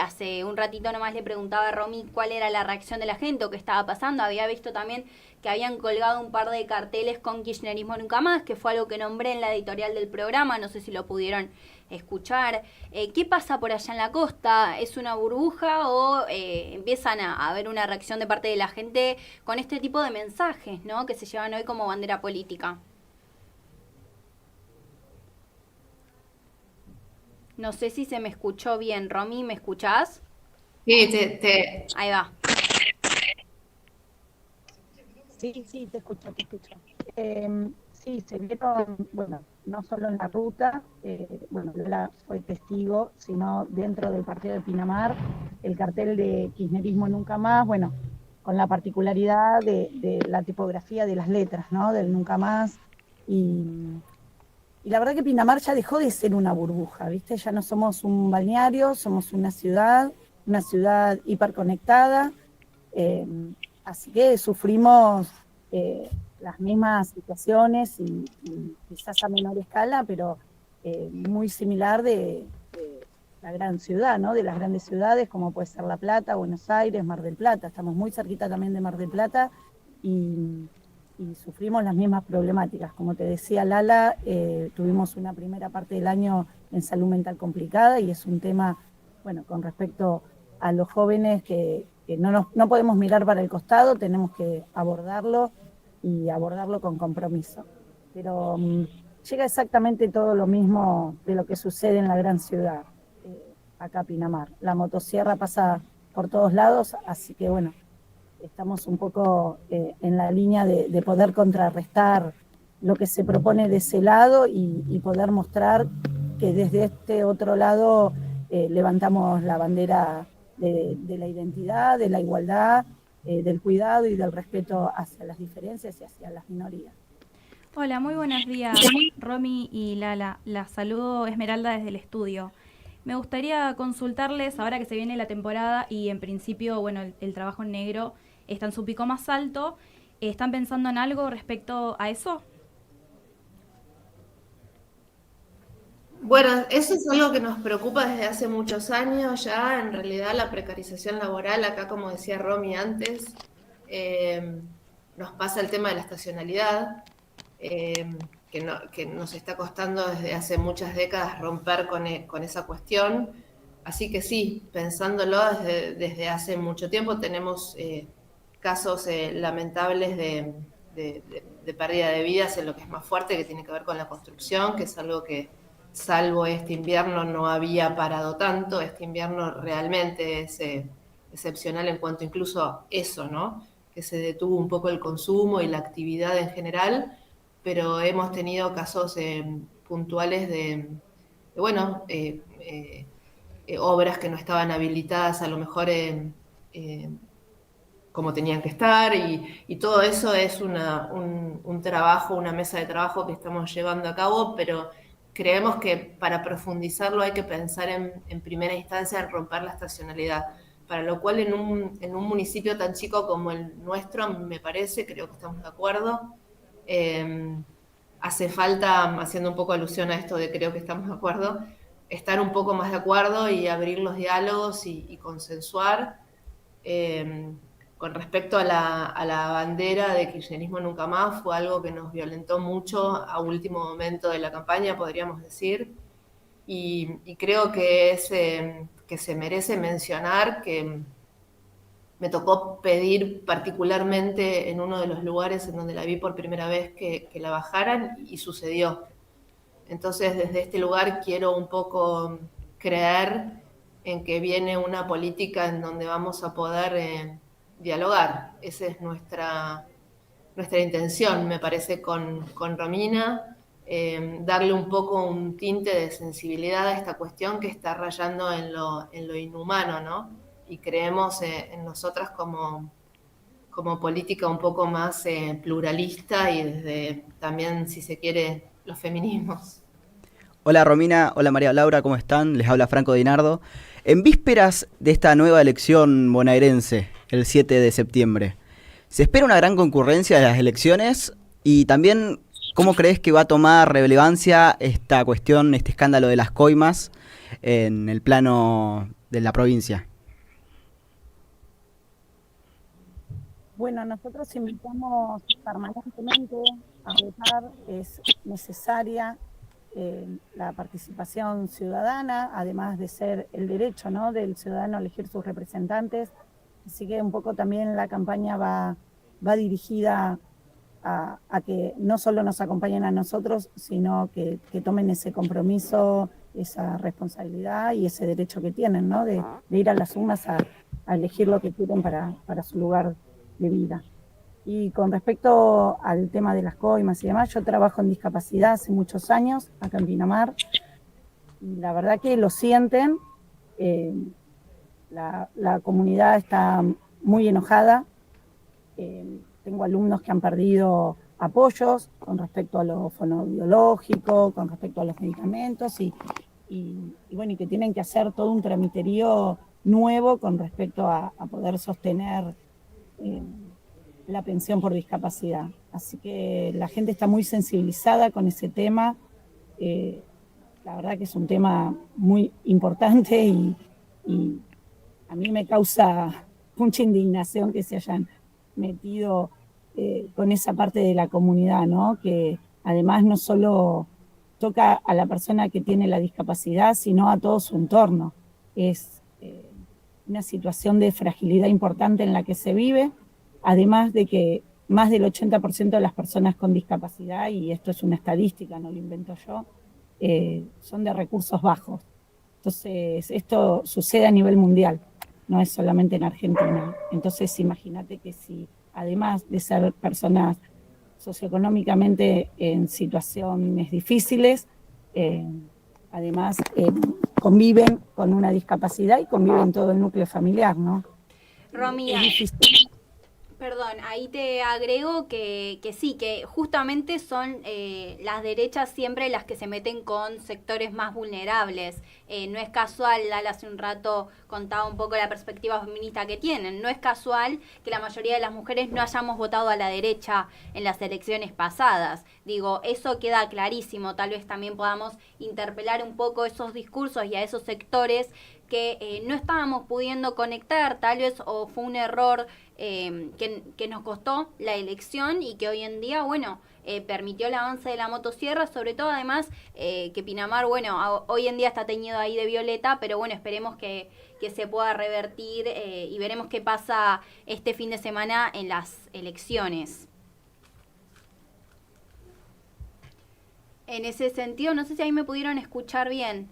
Hace un ratito nomás le preguntaba a Romy cuál era la reacción de la gente o qué estaba pasando. Había visto también que habían colgado un par de carteles con Kirchnerismo nunca más, que fue algo que nombré en la editorial del programa, no sé si lo pudieron escuchar. ¿Qué pasa por allá en la costa? ¿Es una burbuja o empiezan a haber una reacción de parte de la gente con este tipo de mensajes, ¿no?, que se llevan hoy como bandera política? No sé si se me escuchó bien. Romy, ¿me escuchás? Sí, Ahí va. Sí, te escucho. Sí, se vieron, bueno, no solo en la ruta, Lola fue testigo, sino dentro del partido de Pinamar, el cartel de Kirchnerismo nunca más, bueno, con la particularidad de la tipografía de las letras, ¿no?, del nunca más, y la verdad que Pinamar ya dejó de ser una burbuja, ¿viste? Ya no somos un balneario, somos una ciudad hiperconectada, así que sufrimos las mismas situaciones y quizás a menor escala, pero muy similar de la gran ciudad, ¿no?, de las grandes ciudades como puede ser La Plata, Buenos Aires, Mar del Plata. Estamos muy cerquita también de Mar del Plata y sufrimos las mismas problemáticas. Como te decía Lala, tuvimos una primera parte del año en salud mental complicada y es un tema, bueno, con respecto a los jóvenes que no podemos mirar para el costado, tenemos que abordarlo y abordarlo con compromiso. Pero llega exactamente todo lo mismo de lo que sucede en la gran ciudad, acá Pinamar. La motosierra pasa por todos lados, así que bueno, estamos un poco en la línea de poder contrarrestar lo que se propone de ese lado y poder mostrar que desde este otro lado levantamos la bandera de la identidad, de la igualdad, del cuidado y del respeto hacia las diferencias y hacia las minorías. Hola, muy buenos días, Romy y Lala. Las saludo Esmeralda desde el estudio. Me gustaría consultarles, ahora que se viene la temporada y en principio, bueno, el trabajo en negro está en su pico más alto, ¿están pensando en algo respecto a eso? Bueno, eso es algo que nos preocupa desde hace muchos años ya. En realidad la precarización laboral, acá como decía Romy antes, nos pasa el tema de la estacionalidad, que nos está costando desde hace muchas décadas romper con esa cuestión. Así que sí, pensándolo desde hace mucho tiempo, tenemos casos lamentables de pérdida de vidas en lo que es más fuerte, que tiene que ver con la construcción, que es algo que, salvo este invierno, no había parado tanto. Este invierno realmente es excepcional en cuanto incluso a eso, ¿no?, que se detuvo un poco el consumo y la actividad en general, pero hemos tenido casos puntuales de obras que no estaban habilitadas a lo mejor como tenían que estar, y todo eso es un trabajo, una mesa de trabajo que estamos llevando a cabo, pero creemos que para profundizarlo hay que pensar en primera instancia en romper la estacionalidad, para lo cual en un municipio tan chico como el nuestro, me parece, creo que estamos de acuerdo, hace falta, haciendo un poco alusión a esto de creo que estamos de acuerdo, estar un poco más de acuerdo y abrir los diálogos y consensuar. Con respecto a la bandera de Kirchnerismo nunca más, fue algo que nos violentó mucho a último momento de la campaña, podríamos decir, y creo que se merece mencionar que me tocó pedir particularmente en uno de los lugares en donde la vi por primera vez que la bajaran, y sucedió. Entonces, desde este lugar quiero un poco creer en que viene una política en donde vamos a poder dialogar. Esa es nuestra intención, me parece, con Romina, darle un poco un tinte de sensibilidad a esta cuestión que está rayando en lo inhumano, ¿no? Y creemos en nosotras como política un poco más pluralista y desde también, si se quiere, los feminismos. Hola Romina, hola María Laura, ¿cómo están? Les habla Franco Dinardo. En vísperas de esta nueva elección bonaerense, el 7 de septiembre, ¿se espera una gran concurrencia de las elecciones? Y también, ¿Cómo crees que va a tomar relevancia esta cuestión, este escándalo de las coimas en el plano de la provincia? Bueno, nosotros invitamos permanentemente a votar, es necesaria la participación ciudadana, además de ser el derecho, ¿no?, del ciudadano a elegir sus representantes. Así que un poco también la campaña va dirigida a que no solo nos acompañen a nosotros, sino que tomen ese compromiso, esa responsabilidad y ese derecho que tienen, ¿no?, de ir a las urnas a elegir lo que quieren para su lugar de vida. Y con respecto al tema de las coimas y demás, yo trabajo en discapacidad hace muchos años, acá en Pinamar, y la verdad que lo sienten, la comunidad está muy enojada, tengo alumnos que han perdido apoyos con respecto a lo fonoaudiológico, con respecto a los medicamentos, y bueno, y que tienen que hacer todo un tramiterío nuevo con respecto a poder sostener la pensión por discapacidad. Así que la gente está muy sensibilizada con ese tema. La verdad que es un tema muy importante y a mí me causa mucha indignación que se hayan metido con esa parte de la comunidad, ¿no?, que además no solo toca a la persona que tiene la discapacidad, sino a todo su entorno. Es una situación de fragilidad importante en la que se vive, además de que más del 80% de las personas con discapacidad, y esto es una estadística, no lo invento yo, son de recursos bajos. Entonces, esto sucede a nivel mundial, no es solamente en Argentina. Entonces, imagínate que si, además de ser personas socioeconómicamente en situaciones difíciles, además conviven con una discapacidad y conviven todo el núcleo familiar, ¿no? Romy, perdón, ahí te agrego que sí, que justamente son las derechas siempre las que se meten con sectores más vulnerables. No es casual, Lala hace un rato contaba un poco la perspectiva feminista que tienen. No es casual que la mayoría de las mujeres no hayamos votado a la derecha en las elecciones pasadas. Digo, eso queda clarísimo. Tal vez también podamos interpelar un poco esos discursos y a esos sectores que no estábamos pudiendo conectar, tal vez, o fue un error que nos costó la elección y que hoy en día, bueno, permitió el avance de la motosierra, sobre todo además que Pinamar, bueno, hoy en día está teñido ahí de violeta, pero bueno, esperemos que se pueda revertir y veremos qué pasa este fin de semana en las elecciones. En ese sentido, no sé si ahí me pudieron escuchar bien.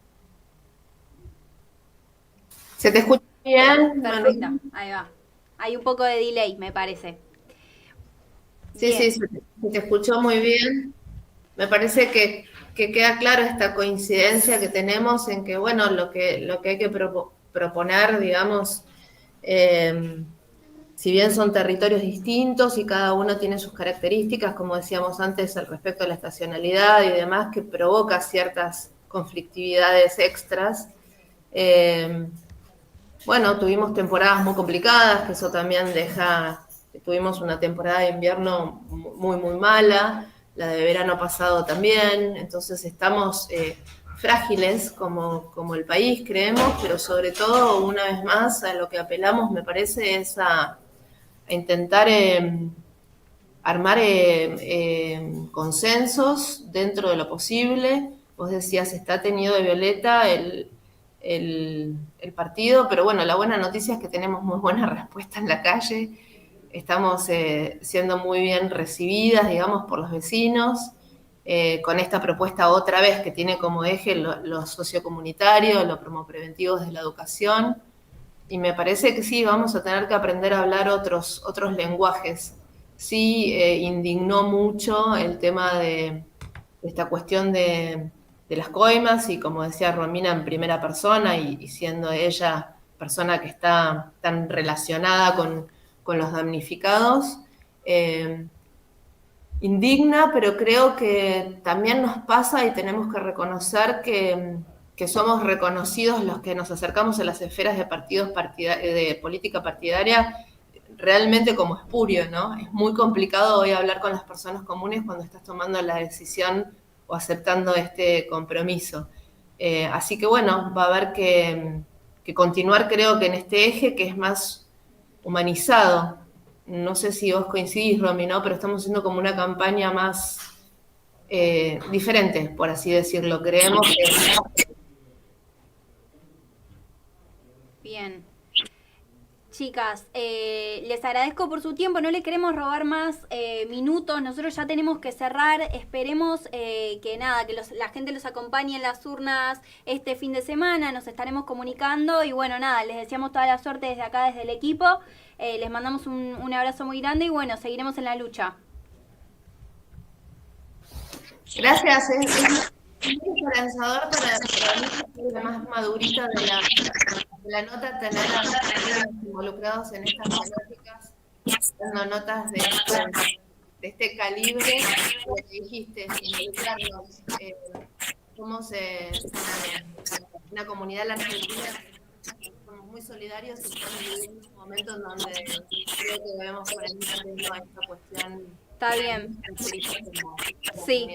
¿Se te escucha bien? Perfecto, ahí va. Hay un poco de delay, me parece. Sí, bien. Sí, se te escuchó muy bien. Me parece que queda claro esta coincidencia que tenemos en que, bueno, lo que hay que proponer, digamos, si bien son territorios distintos y cada uno tiene sus características, como decíamos antes, al respecto a la estacionalidad y demás, que provoca ciertas conflictividades extras. Bueno, tuvimos temporadas muy complicadas, que eso también tuvimos una temporada de invierno muy, muy mala, la de verano pasado también, entonces estamos frágiles como el país, creemos, pero sobre todo, una vez más, a lo que apelamos, me parece, es a intentar armar consensos dentro de lo posible. Vos decías, está teñido de violeta el partido, pero bueno, la buena noticia es que tenemos muy buena respuesta en la calle, estamos siendo muy bien recibidas, digamos, por los vecinos, con esta propuesta otra vez que tiene como eje lo sociocomunitario, lo promopreventivo de la educación, y me parece que sí, vamos a tener que aprender a hablar otros lenguajes. Sí, indignó mucho el tema de esta cuestión de las coimas, y como decía Romina, en primera persona, y siendo ella persona que está tan relacionada con los damnificados, indigna, pero creo que también nos pasa y tenemos que reconocer que somos reconocidos los que nos acercamos a las esferas de partidos de política partidaria, realmente como espurio, ¿no? Es muy complicado hoy hablar con las personas comunes cuando estás tomando la decisión o aceptando este compromiso. Así que bueno, va a haber que continuar, creo que en este eje que es más humanizado. No sé si vos coincidís, Romy, ¿no? Pero estamos haciendo como una campaña más diferente, por así decirlo. Creemos que... Bien. Chicas, les agradezco por su tiempo, no le queremos robar más minutos, nosotros ya tenemos que cerrar, esperemos que nada, que la gente los acompañe en las urnas este fin de semana, nos estaremos comunicando y bueno, nada, les deseamos toda la suerte desde acá, desde el equipo, les mandamos un abrazo muy grande y bueno, seguiremos en la lucha. Gracias, es muy esperanzador para mí, que soy la más madurita de la nota, tener a los involucrados en estas temáticas, dando notas de este calibre, lo que dijiste, involucrarnos, somos una comunidad de la Argentina, somos muy solidarios y estamos viviendo un momento en donde creo que debemos poner mucho tiempo a esta cuestión. Está bien. Sí.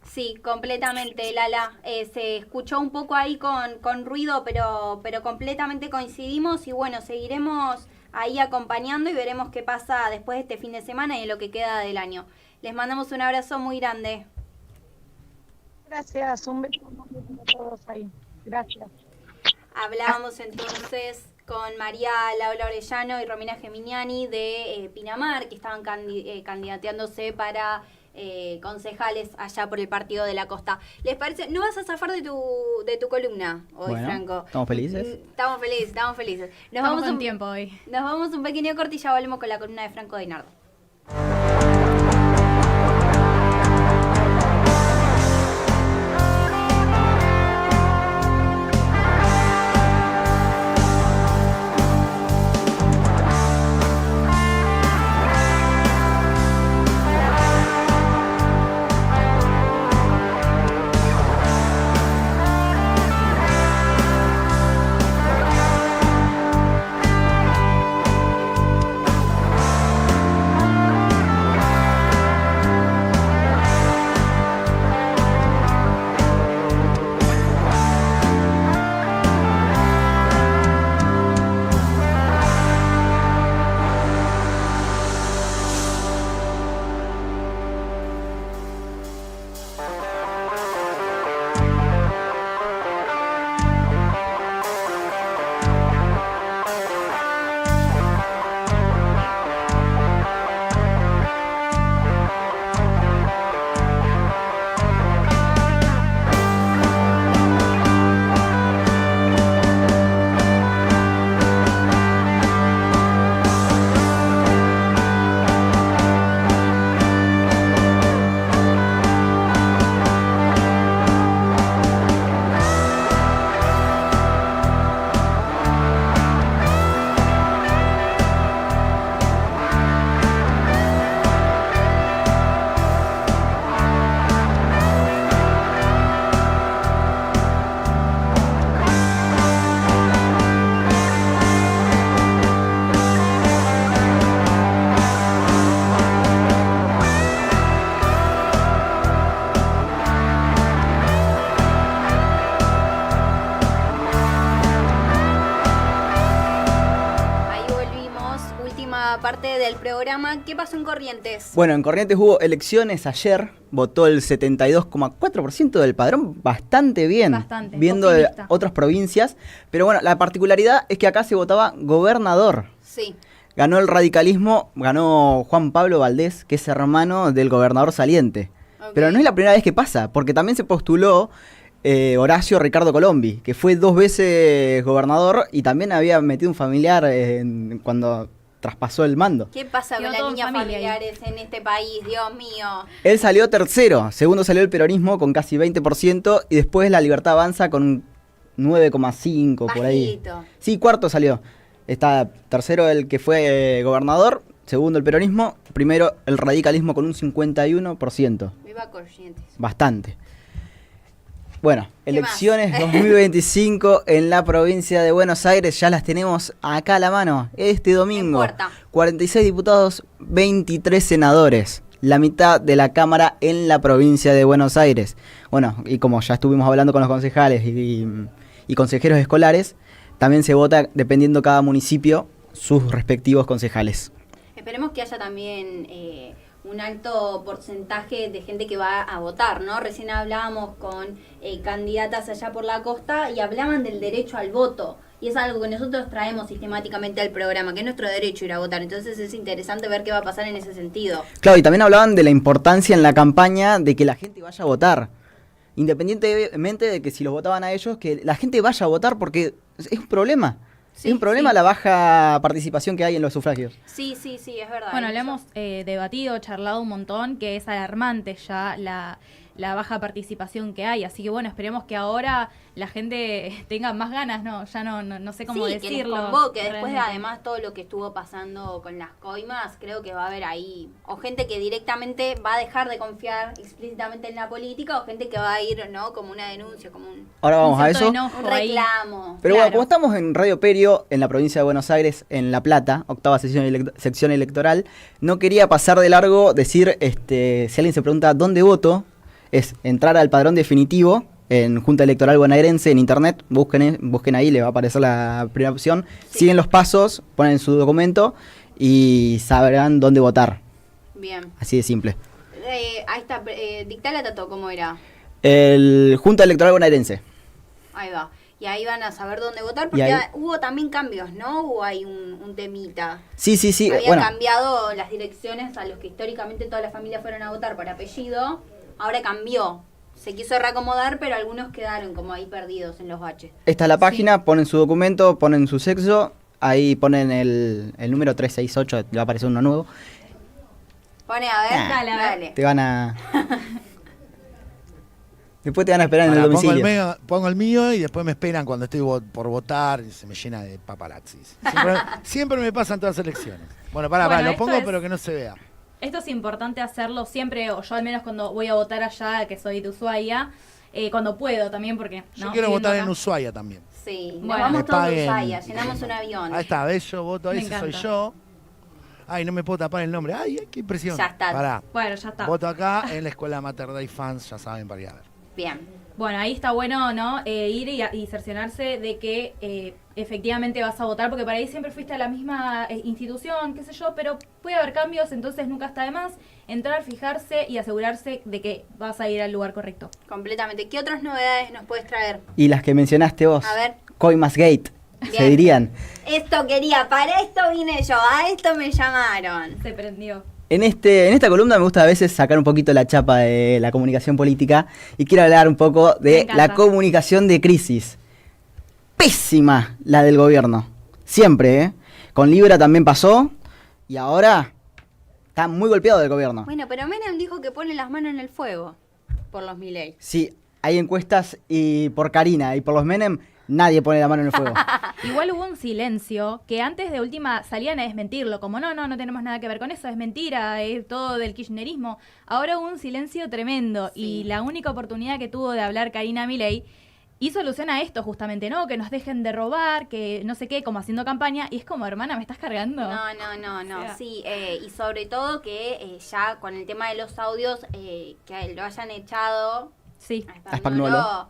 Sí, completamente, Lala. Se escuchó un poco ahí con ruido, pero completamente coincidimos y bueno, seguiremos ahí acompañando y veremos qué pasa después de este fin de semana y en lo que queda del año. Les mandamos un abrazo muy grande. Gracias, un beso a todos ahí. Gracias. Hablábamos entonces con María Laura Orellano y Romina Geminiani de Pinamar, que estaban candidateándose para concejales allá por el Partido de la Costa. ¿Les parece? No vas a zafar de tu columna hoy, bueno, Franco. ¿Estamos felices? Estamos felices. Estamos con tiempo hoy. Nos vamos un pequeño corte y ya volvemos con la columna de Franco Dinardo. Parte del programa. ¿Qué pasó en Corrientes? Bueno, en Corrientes hubo elecciones ayer, votó el 72,4% del padrón, bastante bien, viendo otras provincias, pero bueno, la particularidad es que acá se votaba gobernador. Sí. Ganó el radicalismo, ganó Juan Pablo Valdés, que es hermano del gobernador saliente. Okay. Pero no es la primera vez que pasa, porque también se postuló Horacio Ricardo Colombi, que fue 2 veces gobernador y también había metido un familiar cuando traspasó el mando. ¿Qué pasa con las líneas familiares en este país? Dios mío. Él salió tercero, segundo salió el peronismo con casi 20% y después la Libertad Avanza con un 9,5 por ahí. Sí, cuarto salió. Está tercero el que fue gobernador, segundo el peronismo, primero el radicalismo con un 51%. Viva Corrientes. Bastante. Bueno, elecciones 2025 en la provincia de Buenos Aires, ya las tenemos acá a la mano. Este domingo, 46 diputados, 23 senadores, la mitad de la Cámara en la provincia de Buenos Aires. Bueno, y como ya estuvimos hablando con los concejales y consejeros escolares, también se vota, dependiendo cada municipio, sus respectivos concejales. Esperemos que haya también un alto porcentaje de gente que va a votar, ¿no? Recién hablábamos con candidatas allá por la costa y hablaban del derecho al voto. Y es algo que nosotros traemos sistemáticamente al programa, que es nuestro derecho ir a votar. Entonces es interesante ver qué va a pasar en ese sentido. Claro, y también hablaban de la importancia en la campaña de que la gente vaya a votar. Independientemente de que si los votaban a ellos, que la gente vaya a votar porque es un problema. Sí, es un problema la baja participación que hay en los sufragios. Sí, es verdad. Bueno, lo hemos debatido, charlado un montón, que es alarmante ya la baja participación que hay. Así que bueno, esperemos que ahora la gente tenga más ganas, ¿no? Ya no sé cómo decirlo. Que les convoque. Después de además todo lo que estuvo pasando con las coimas, creo que va a haber ahí o gente que directamente va a dejar de confiar explícitamente en la política o gente que va a ir, ¿no? Como una denuncia, como ahora vamos a eso. Un reclamo. Pero bueno, como estamos en Radio Perio, en la provincia de Buenos Aires, en La Plata, octava sección electoral, no quería pasar de largo decir, si alguien se pregunta dónde voto, es entrar al padrón definitivo en Junta Electoral Bonaerense en internet, busquen ahí, le va a aparecer la primera opción, siguen los pasos, ponen su documento y sabrán dónde votar. Bien. Así de simple. Ahí está, dictala, Tato, ¿cómo era? El Junta Electoral Bonaerense. Ahí va. Y ahí van a saber dónde votar, porque hubo también cambios, ¿no? Hubo ahí un temita. Sí. Habían cambiado las direcciones a los que históricamente todas las familias fueron a votar por apellido. Ahora cambió. Se quiso reacomodar, pero algunos quedaron como ahí perdidos en los baches. Esta es la página, ponen su documento, ponen su sexo, ahí ponen el número 368, le va a aparecer uno nuevo. Pone, a ver, dale. Te van a... Después te van a esperar en el domicilio. Pongo el mío y después me esperan cuando estoy por votar y se me llena de paparazzis. Siempre me pasan todas las elecciones. Bueno, lo pongo pero que no se vea. Esto es importante hacerlo siempre, o yo al menos cuando voy a votar allá, que soy de Ushuaia, cuando puedo también, porque... Yo quiero votar en Ushuaia también. Sí, nos vamos todos a Ushuaia, llenamos un avión. Ahí está, ¿ves? Yo voto, ahí soy yo. Ay, no me puedo tapar el nombre. Ay, qué impresión. Ya está. Pará. Bueno, ya está. Voto acá en la escuela Mater Dei Fans, ya saben, para ir a ver. Bien. Bueno, ahí está bueno, ¿no? Ir y cerciorarse de que efectivamente vas a votar, porque para ahí siempre fuiste a la misma institución, qué sé yo, pero puede haber cambios, entonces nunca está de más entrar, fijarse y asegurarse de que vas a ir al lugar correcto. Completamente. ¿Qué otras novedades nos puedes traer? Y las que mencionaste vos. A ver. Coimasgate, se dirían. Esto quería, para esto vine yo, a esto me llamaron. Se prendió. En esta columna me gusta a veces sacar un poquito la chapa de la comunicación política y quiero hablar un poco de la comunicación de crisis. Pésima la del gobierno. Siempre, ¿eh? Con Libra también pasó y ahora está muy golpeado del gobierno. Bueno, pero Menem dijo que pone las manos en el fuego por los Milei. Sí, hay encuestas y por Karina y por los Menem nadie pone la mano en el fuego. Igual hubo un silencio que antes de última salían a desmentirlo, como no tenemos nada que ver con eso, es mentira, es todo del kirchnerismo. Ahora hubo un silencio tremendo y la única oportunidad que tuvo de hablar Karina Milei hizo alusión a esto justamente, ¿no? Que nos dejen de robar, que no sé qué, como haciendo campaña, y es como, hermana, ¿me estás cargando? No, o sea, sí, y sobre todo que ya con el tema de los audios, que lo hayan echado a Spagnuolo.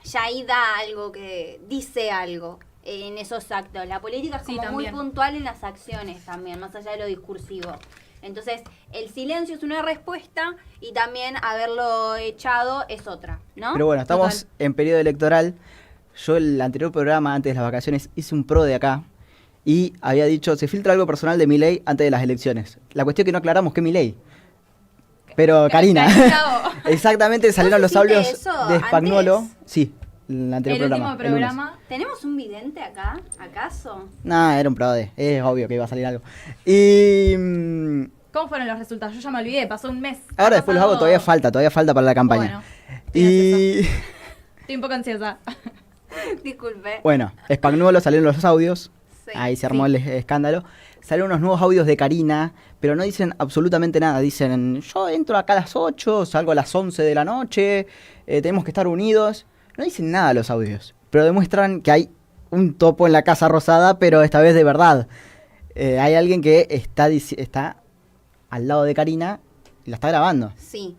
Ya ahí da algo, que dice algo en esos actos. La política es como muy puntual en las acciones también, más allá de lo discursivo. Entonces, el silencio es una respuesta y también haberlo echado es otra, ¿no? Pero bueno, estamos en periodo electoral. Yo el anterior programa, antes de las vacaciones, hice un pro de acá y había dicho, se filtra algo personal de Milei antes de las elecciones. La cuestión es que no aclaramos qué Milei. Pero Karina, exactamente, salieron los audios de Spagnuolo. Sí, el anterior programa. Último programa. ¿Tenemos un vidente acá, acaso? No, era un prode, es obvio que iba a salir algo. Y... ¿Cómo fueron los resultados? Yo ya me olvidé, pasó un mes. Ahora después los hago, todavía falta para la campaña. Bueno, estoy un poco ansiosa. Disculpe. Bueno, Spagnuolo salieron los audios Sí. Ahí se armó el escándalo. Salieron unos nuevos audios de Karina, pero no dicen absolutamente nada. Dicen, yo entro acá a las 8, salgo a las 11 de la noche, tenemos que estar unidos. No dicen nada los audios, pero demuestran que hay un topo en la Casa Rosada, pero esta vez de verdad. Hay alguien que está al lado de Karina y la está grabando. Sí,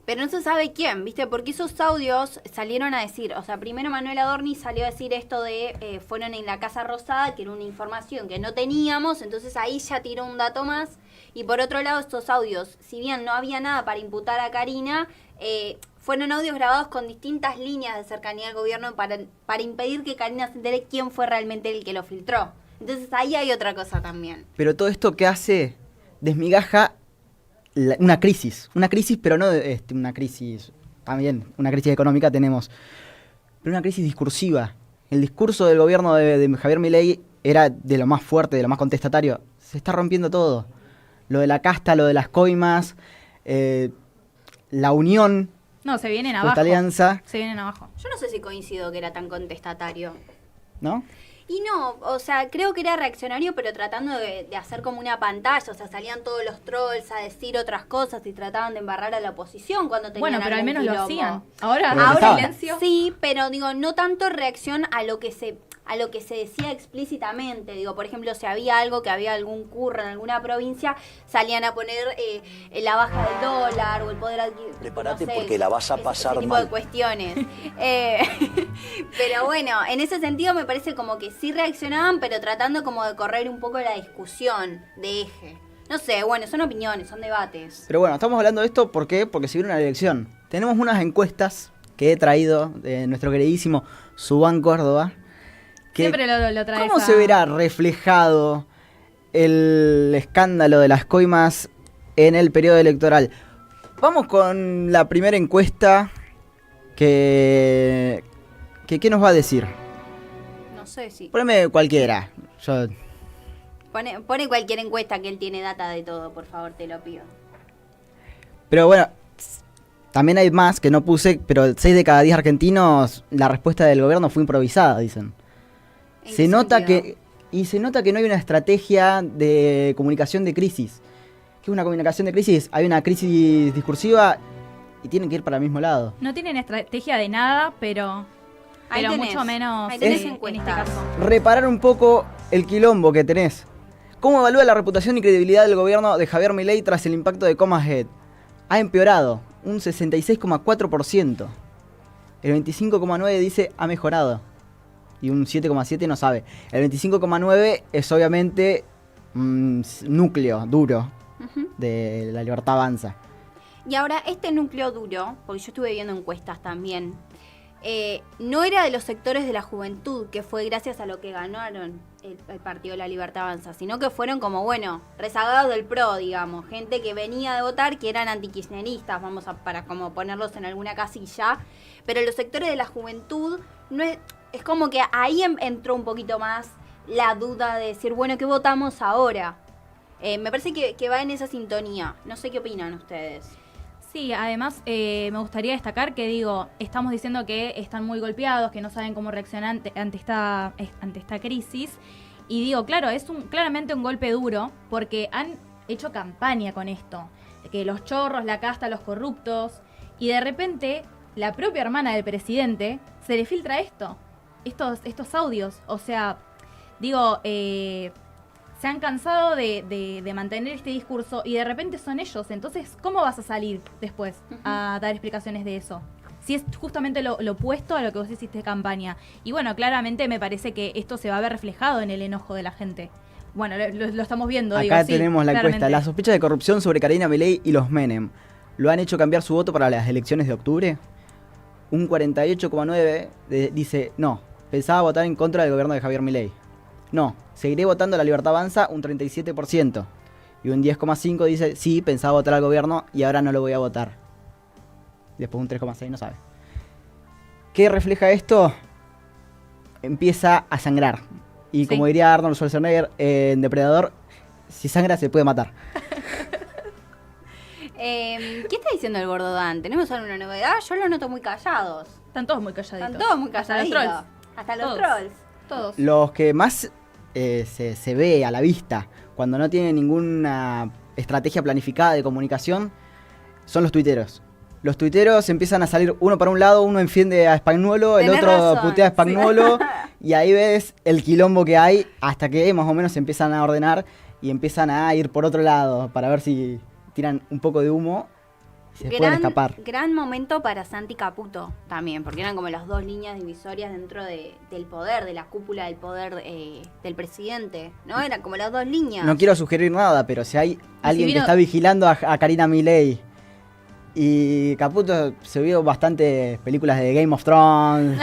pero no se sabe quién, ¿viste? Porque esos audios salieron a decir, o sea, primero Manuel Adorni salió a decir esto de fueron en la Casa Rosada, que era una información que no teníamos, entonces ahí ya tiró un dato más. Y por otro lado, estos audios, si bien no había nada para imputar a Karina, fueron audios grabados con distintas líneas de cercanía al gobierno para impedir que Karina se entere quién fue realmente el que lo filtró. Entonces ahí hay otra cosa también. Pero todo esto que hace desmigaja una crisis, pero no una crisis, también una crisis económica tenemos, pero una crisis discursiva. El discurso del gobierno de Javier Milei era de lo más fuerte, de lo más contestatario. Se está rompiendo todo. Lo de la casta, lo de las coimas, la unión. No, se vienen abajo. Esta alianza. Se vienen abajo. Yo no sé si coincido que era tan contestatario. ¿No? Y no, o sea, creo que era reaccionario, pero tratando de hacer como una pantalla. O sea, salían todos los trolls a decir otras cosas y trataban de embarrar a la oposición cuando tenían Bueno, pero al menos quilombo. lo hacían. Ahora silencio. Sí, pero digo, no tanto reacción a lo que se decía explícitamente. Digo, por ejemplo, si había algo, que había algún curro en alguna provincia, salían a poner la baja del dólar o el poder adquisitivo. Prepárate, no sé, porque la vas a pasar ese tipo mal. de cuestiones. Pero bueno, en ese sentido me parece como que sí reaccionaban, pero tratando como de correr un poco la discusión de eje. No sé, bueno, son opiniones, son debates. Pero bueno, estamos hablando de esto, ¿por qué? Porque se viene una elección. Tenemos unas encuestas que he traído de nuestro queridísimo Subán Córdoba. Siempre lo traes. ¿Cómo se verá reflejado el escándalo de las coimas en el periodo electoral? Vamos con la primera encuesta ¿qué nos va a decir? No sé si... Poneme cualquiera. Pone cualquier encuesta, que él tiene data de todo, por favor, te lo pido. Pero bueno, también hay más que no puse, pero 6 de cada 10 argentinos, la respuesta del gobierno fue improvisada, dicen. Se nota que no hay una estrategia de comunicación de crisis. ¿Qué es una comunicación de crisis? Hay una crisis discursiva y tienen que ir para el mismo lado. No tienen estrategia de nada, pero mucho menos ahí tenés en este encuestas. caso. Reparar un poco el quilombo que tenés. ¿Cómo evalúa la reputación y credibilidad del gobierno de Javier Milei tras el impacto de Comashead? Ha empeorado, un 66,4%. El 25,9% dice ha mejorado. Y un 7,7% no sabe. El 25,9% es obviamente núcleo duro de La Libertad Avanza. Y ahora, este núcleo duro, porque yo estuve viendo encuestas también, no era de los sectores de la juventud, que fue gracias a lo que ganaron el Partido de la Libertad Avanza, sino que fueron como, bueno, rezagados del PRO, digamos, gente que venía de votar, que eran antikirchneristas, para como ponerlos en alguna casilla, pero los sectores de la juventud, no es como que ahí entró un poquito más la duda de decir, bueno, ¿qué votamos ahora? Me parece que va en esa sintonía. No sé qué opinan ustedes. Sí, además me gustaría destacar que estamos diciendo que están muy golpeados, que no saben cómo reaccionar ante esta crisis. Y claro, es claramente un golpe duro porque han hecho campaña con esto. Que los chorros, la casta, los corruptos. Y de repente, la propia hermana del presidente se le filtra estos audios. O sea, se han cansado de mantener este discurso y de repente son ellos. Entonces, ¿cómo vas a salir después a dar explicaciones de eso? Si es justamente lo opuesto a lo que vos hiciste de campaña. Y bueno, claramente me parece que esto se va a ver reflejado en el enojo de la gente. Bueno, lo estamos viendo. Acá tenemos la encuesta. Las sospechas de corrupción sobre Karina Milei y los Menem ¿lo han hecho cambiar su voto para las elecciones de octubre? Un 48,9% dice no, pensaba votar en contra del gobierno de Javier Milei. No, seguiré votando a La Libertad Avanza, un 37%. Y un 10,5% dice, sí, pensaba votar al gobierno y ahora no lo voy a votar. Después un 3,6% no sabe. ¿Qué refleja esto? Empieza a sangrar. Y como diría Arnold Schwarzenegger en Depredador, si sangra se puede matar. ¿Qué está diciendo el gordo Dan? ¿Tenemos alguna novedad? Yo lo noto muy callados. Están todos muy calladitos. Están todos muy calladitos. Hasta los trolls. Hasta los Todos. trolls. Todos. Los que más se ve a la vista, cuando no tiene ninguna estrategia planificada de comunicación, son los tuiteros. Los tuiteros empiezan a salir uno para un lado, uno defiende a Spagnuolo, el otro razón, putea a Spagnuolo, sí. y ahí ves el quilombo que hay hasta que más o menos se empiezan a ordenar y empiezan a ir por otro lado para ver si tiran un poco de humo y se pueden escapar. Gran momento para Santi Caputo también, porque eran como las dos líneas divisorias dentro del poder, de la cúpula del poder del presidente, ¿no? Eran como las dos líneas. No quiero sugerir nada, pero si hay alguien vino- que está vigilando a Karina Milei y Caputo se vio bastantes películas de Game of Thrones,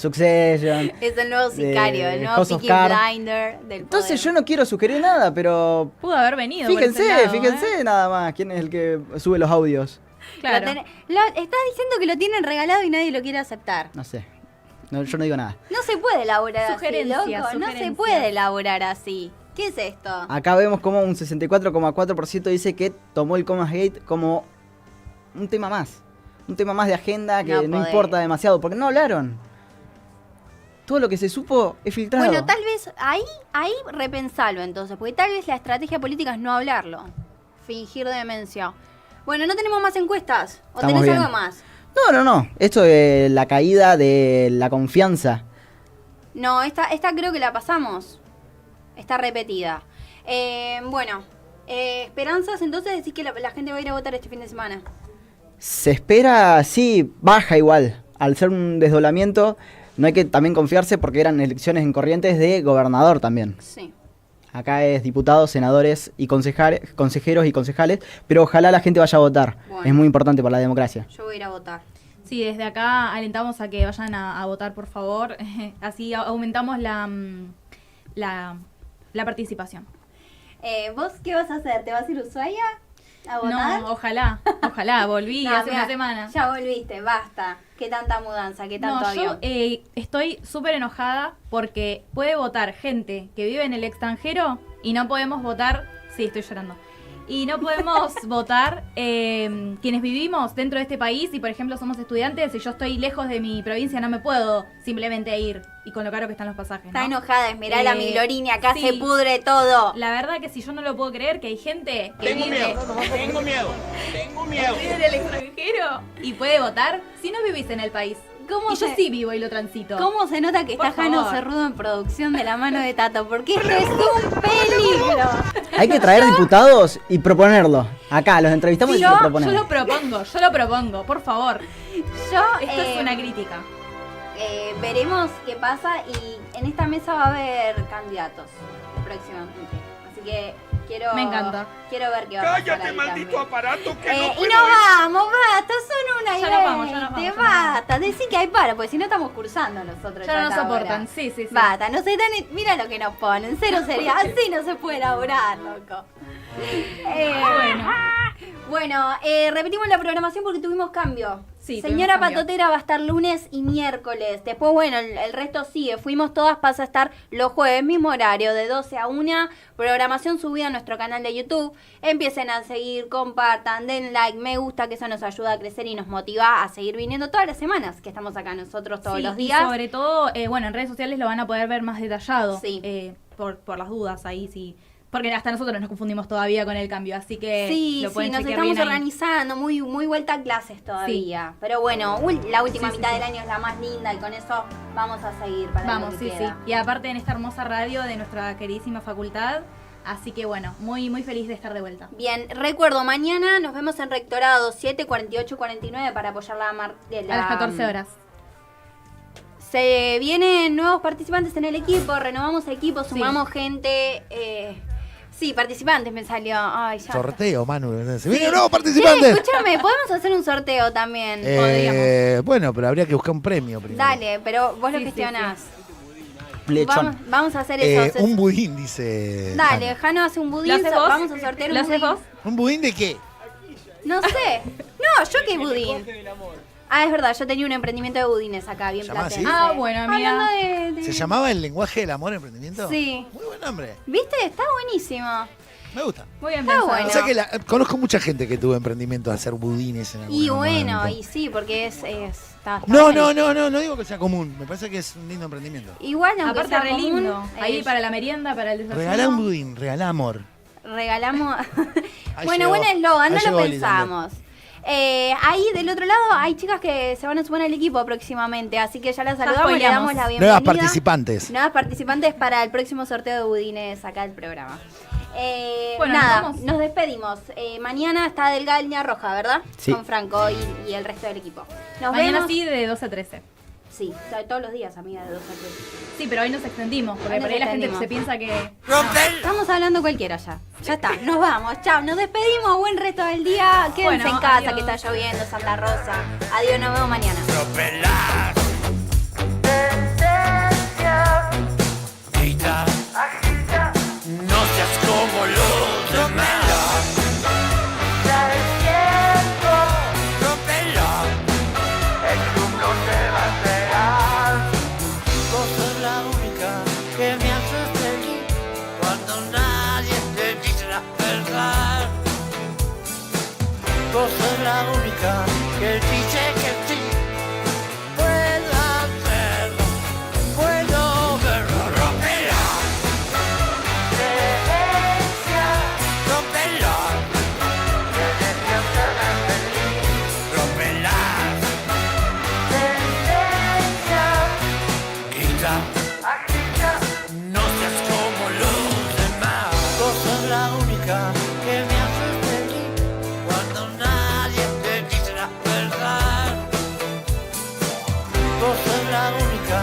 Succession. Es el nuevo sicario, el nuevo House of Peaky Cards. Blinder del Entonces poder. yo no quiero sugerir nada, pero Pudo haber venido por ese lado, fíjense nada más quién es el que sube los audios. Claro. Estás diciendo que lo tienen regalado y nadie lo quiere aceptar. No sé. No, yo no digo nada. No se puede elaborar Sugerencias, así, loco. No se sugerencias. puede elaborar así. ¿Qué es esto? Acá vemos como un 64,4% dice que tomó el Comasgate como un tema más. Un tema más de agenda que no podés. importa demasiado, porque no hablaron. Todo lo que se supo es filtrado. Bueno, tal vez ahí repensalo entonces, porque tal vez la estrategia política es no hablarlo. Fingir demencia. Bueno, ¿no tenemos más encuestas? ¿O Estamos tenés bien. algo más? No. Esto de la caída de la confianza. No, esta creo que la pasamos. Está repetida. Bueno, esperanzas, entonces decís que la gente va a ir a votar este fin de semana. Se espera, sí, baja igual. Al ser un desdoblamiento, no hay que también confiarse porque eran elecciones en Corrientes de gobernador también. Sí. Acá es diputados, senadores y consejeros y concejales, pero ojalá la gente vaya a votar. Bueno. Es muy importante para la democracia. Yo voy a ir a votar. Sí, desde acá alentamos a que vayan a votar, por favor. Así aumentamos la participación. ¿Vos qué vas a hacer? ¿Te vas a ir a Ushuaia a votar? No, ojalá, volví No, hace mira, una semana. Ya volviste, basta. ¿Qué tanta mudanza? ¿Qué tanto No, yo avión? estoy súper enojada porque puede votar gente que vive en el extranjero y no podemos votar. Sí, estoy llorando. Y no podemos votar quienes vivimos dentro de este país y, por ejemplo, somos estudiantes y yo estoy lejos de mi provincia, no me puedo simplemente ir y con lo caro que están los pasajes, ¿no? Está enojada, Esmeralda Migliorini, acá sí. se pudre todo. La verdad que si yo no lo puedo creer, que hay gente que Tengo vive en el extranjero y puede votar si no vivís en el país. ¿Cómo Y yo se- sí vivo y lo transito. ¿Cómo se nota que Por está Jano favor. Cerrudo en producción de la mano de Tato? Porque esto es un peligro. Hay que traer diputados y proponerlo. Acá, los entrevistamos y lo Yo proponemos. lo propongo, por favor. Esto es eh, una crítica. Veremos qué pasa y en esta mesa va a haber candidatos próximamente. Así que Me encanta. Quiero ver qué va a pasar. ¡Cállate, ahí maldito también. aparato! Que Y no nos puedo vamos, basta, son una y Ya nos vamos, ya nos 20, vamos, ya nos vamos. basta, decí que hay para, porque si no estamos cursando nosotros. Ya no a nos esta soportan, hora. sí. Basta, no se dan, mira lo que nos ponen, cero sería, así no se puede laburar, loco. Bueno, repetimos la programación porque tuvimos cambio. Sí, Señora tuvimos cambio. Patotera va a estar lunes y miércoles. Después, bueno, el resto sigue. Fuimos todas, pasa a estar los jueves, mismo horario, de 12 a 1. Programación subida a nuestro canal de YouTube. Empiecen a seguir, compartan, den like, me gusta, que eso nos ayuda a crecer y nos motiva a seguir viniendo todas las semanas que estamos acá nosotros todos Sí, los y días. sobre todo, bueno, en redes sociales lo van a poder ver más detallado. Sí. Por las dudas ahí, sí. Porque hasta nosotros nos confundimos todavía con el cambio, así que Sí, lo pueden nos chequear estamos bien ahí. organizando, muy vuelta a clases todavía. Pero bueno, la última mitad del año es la más linda y con eso vamos a seguir para Vamos, lo que sí. queda. Y aparte en esta hermosa radio de nuestra queridísima facultad, así que bueno, muy feliz de estar de vuelta. Bien, recuerdo, mañana nos vemos en Rectorado 7, 48, 49 para apoyar la A las 14 horas. Se vienen nuevos participantes en el equipo, renovamos equipo, sumamos gente. Sí, participantes me salió. Ay, ya. Sorteo, Manu. ¡Se Sí. vienen nuevos Sí, participantes! escúchame, podemos hacer un sorteo también. Podríamos. Bueno, pero habría que buscar un premio primero. Dale, pero vos lo gestionás. Lechón. Vamos a hacer eso. Un budín, dice. Dale, Jano. Jano hace un budín. ¿Lo haces vos? Vamos a sortear un ¿Lo haces budín. vos? ¿Un budín de qué? No sé. No, yo qué budín. Ah, es verdad, yo tenía un emprendimiento de budines acá, bien ¿Se llama platense. así? Ah, bueno, amiga. Hablando de- ¿Se llamaba El lenguaje del amor emprendimiento? Sí. Muy buen nombre. ¿Viste? Está buenísimo. Me gusta. Muy bien Está pensado. bueno. O sea que conozco mucha gente que tuvo emprendimiento de hacer budines en algún Y bueno, momento. y sí, porque está No bueno. digo que sea común. Me parece que es un lindo emprendimiento. Igual, aunque Aparte sea re común, lindo. Ahí para la merienda, para el desayuno. Regalá un budín, regalá amor. regalamos. Ahí Bueno, llegó. buen eslogan, Ahí no lo llegó Lisandro. pensamos. Ahí del otro lado hay chicas que se van a sumar al equipo próximamente, así que ya las saludamos y le damos la bienvenida. Nuevas participantes. Nuevas participantes para el próximo sorteo de budines acá del programa. Bueno, nada, nos vamos. nos despedimos. Mañana está Delgada Línea Roja, ¿verdad? Sí. Con Franco y el resto del equipo. Nos Mañana vemos. sí, de 12 a 13. Sí, todos los días, amiga, de 2 a 3. Sí, pero hoy nos extendimos, porque Hoy por nos ahí la gente extendimos. se piensa que... Estamos hablando cualquiera ya. Ya está, nos vamos. Chao, nos despedimos. Buen resto del día. Quédense Bueno, en casa, adiós. que está lloviendo, Santa Rosa. Adiós, nos vemos mañana. Agita, no seas como los demás. Rómpela, el club no te va a esperar. Vos sos la única que me hace feliz cuando nadie te dice la verdad. Vos sos la única que dice que sí. Puedo hacerlo, puedo verlo. Rómpela, creencia, rómpela, que desde hacerme feliz. Rómpela, tendencia, agita, no seas como los demás. Vos sos la única que me hace feliz cuando nadie te dice la verdad. Vos sos la única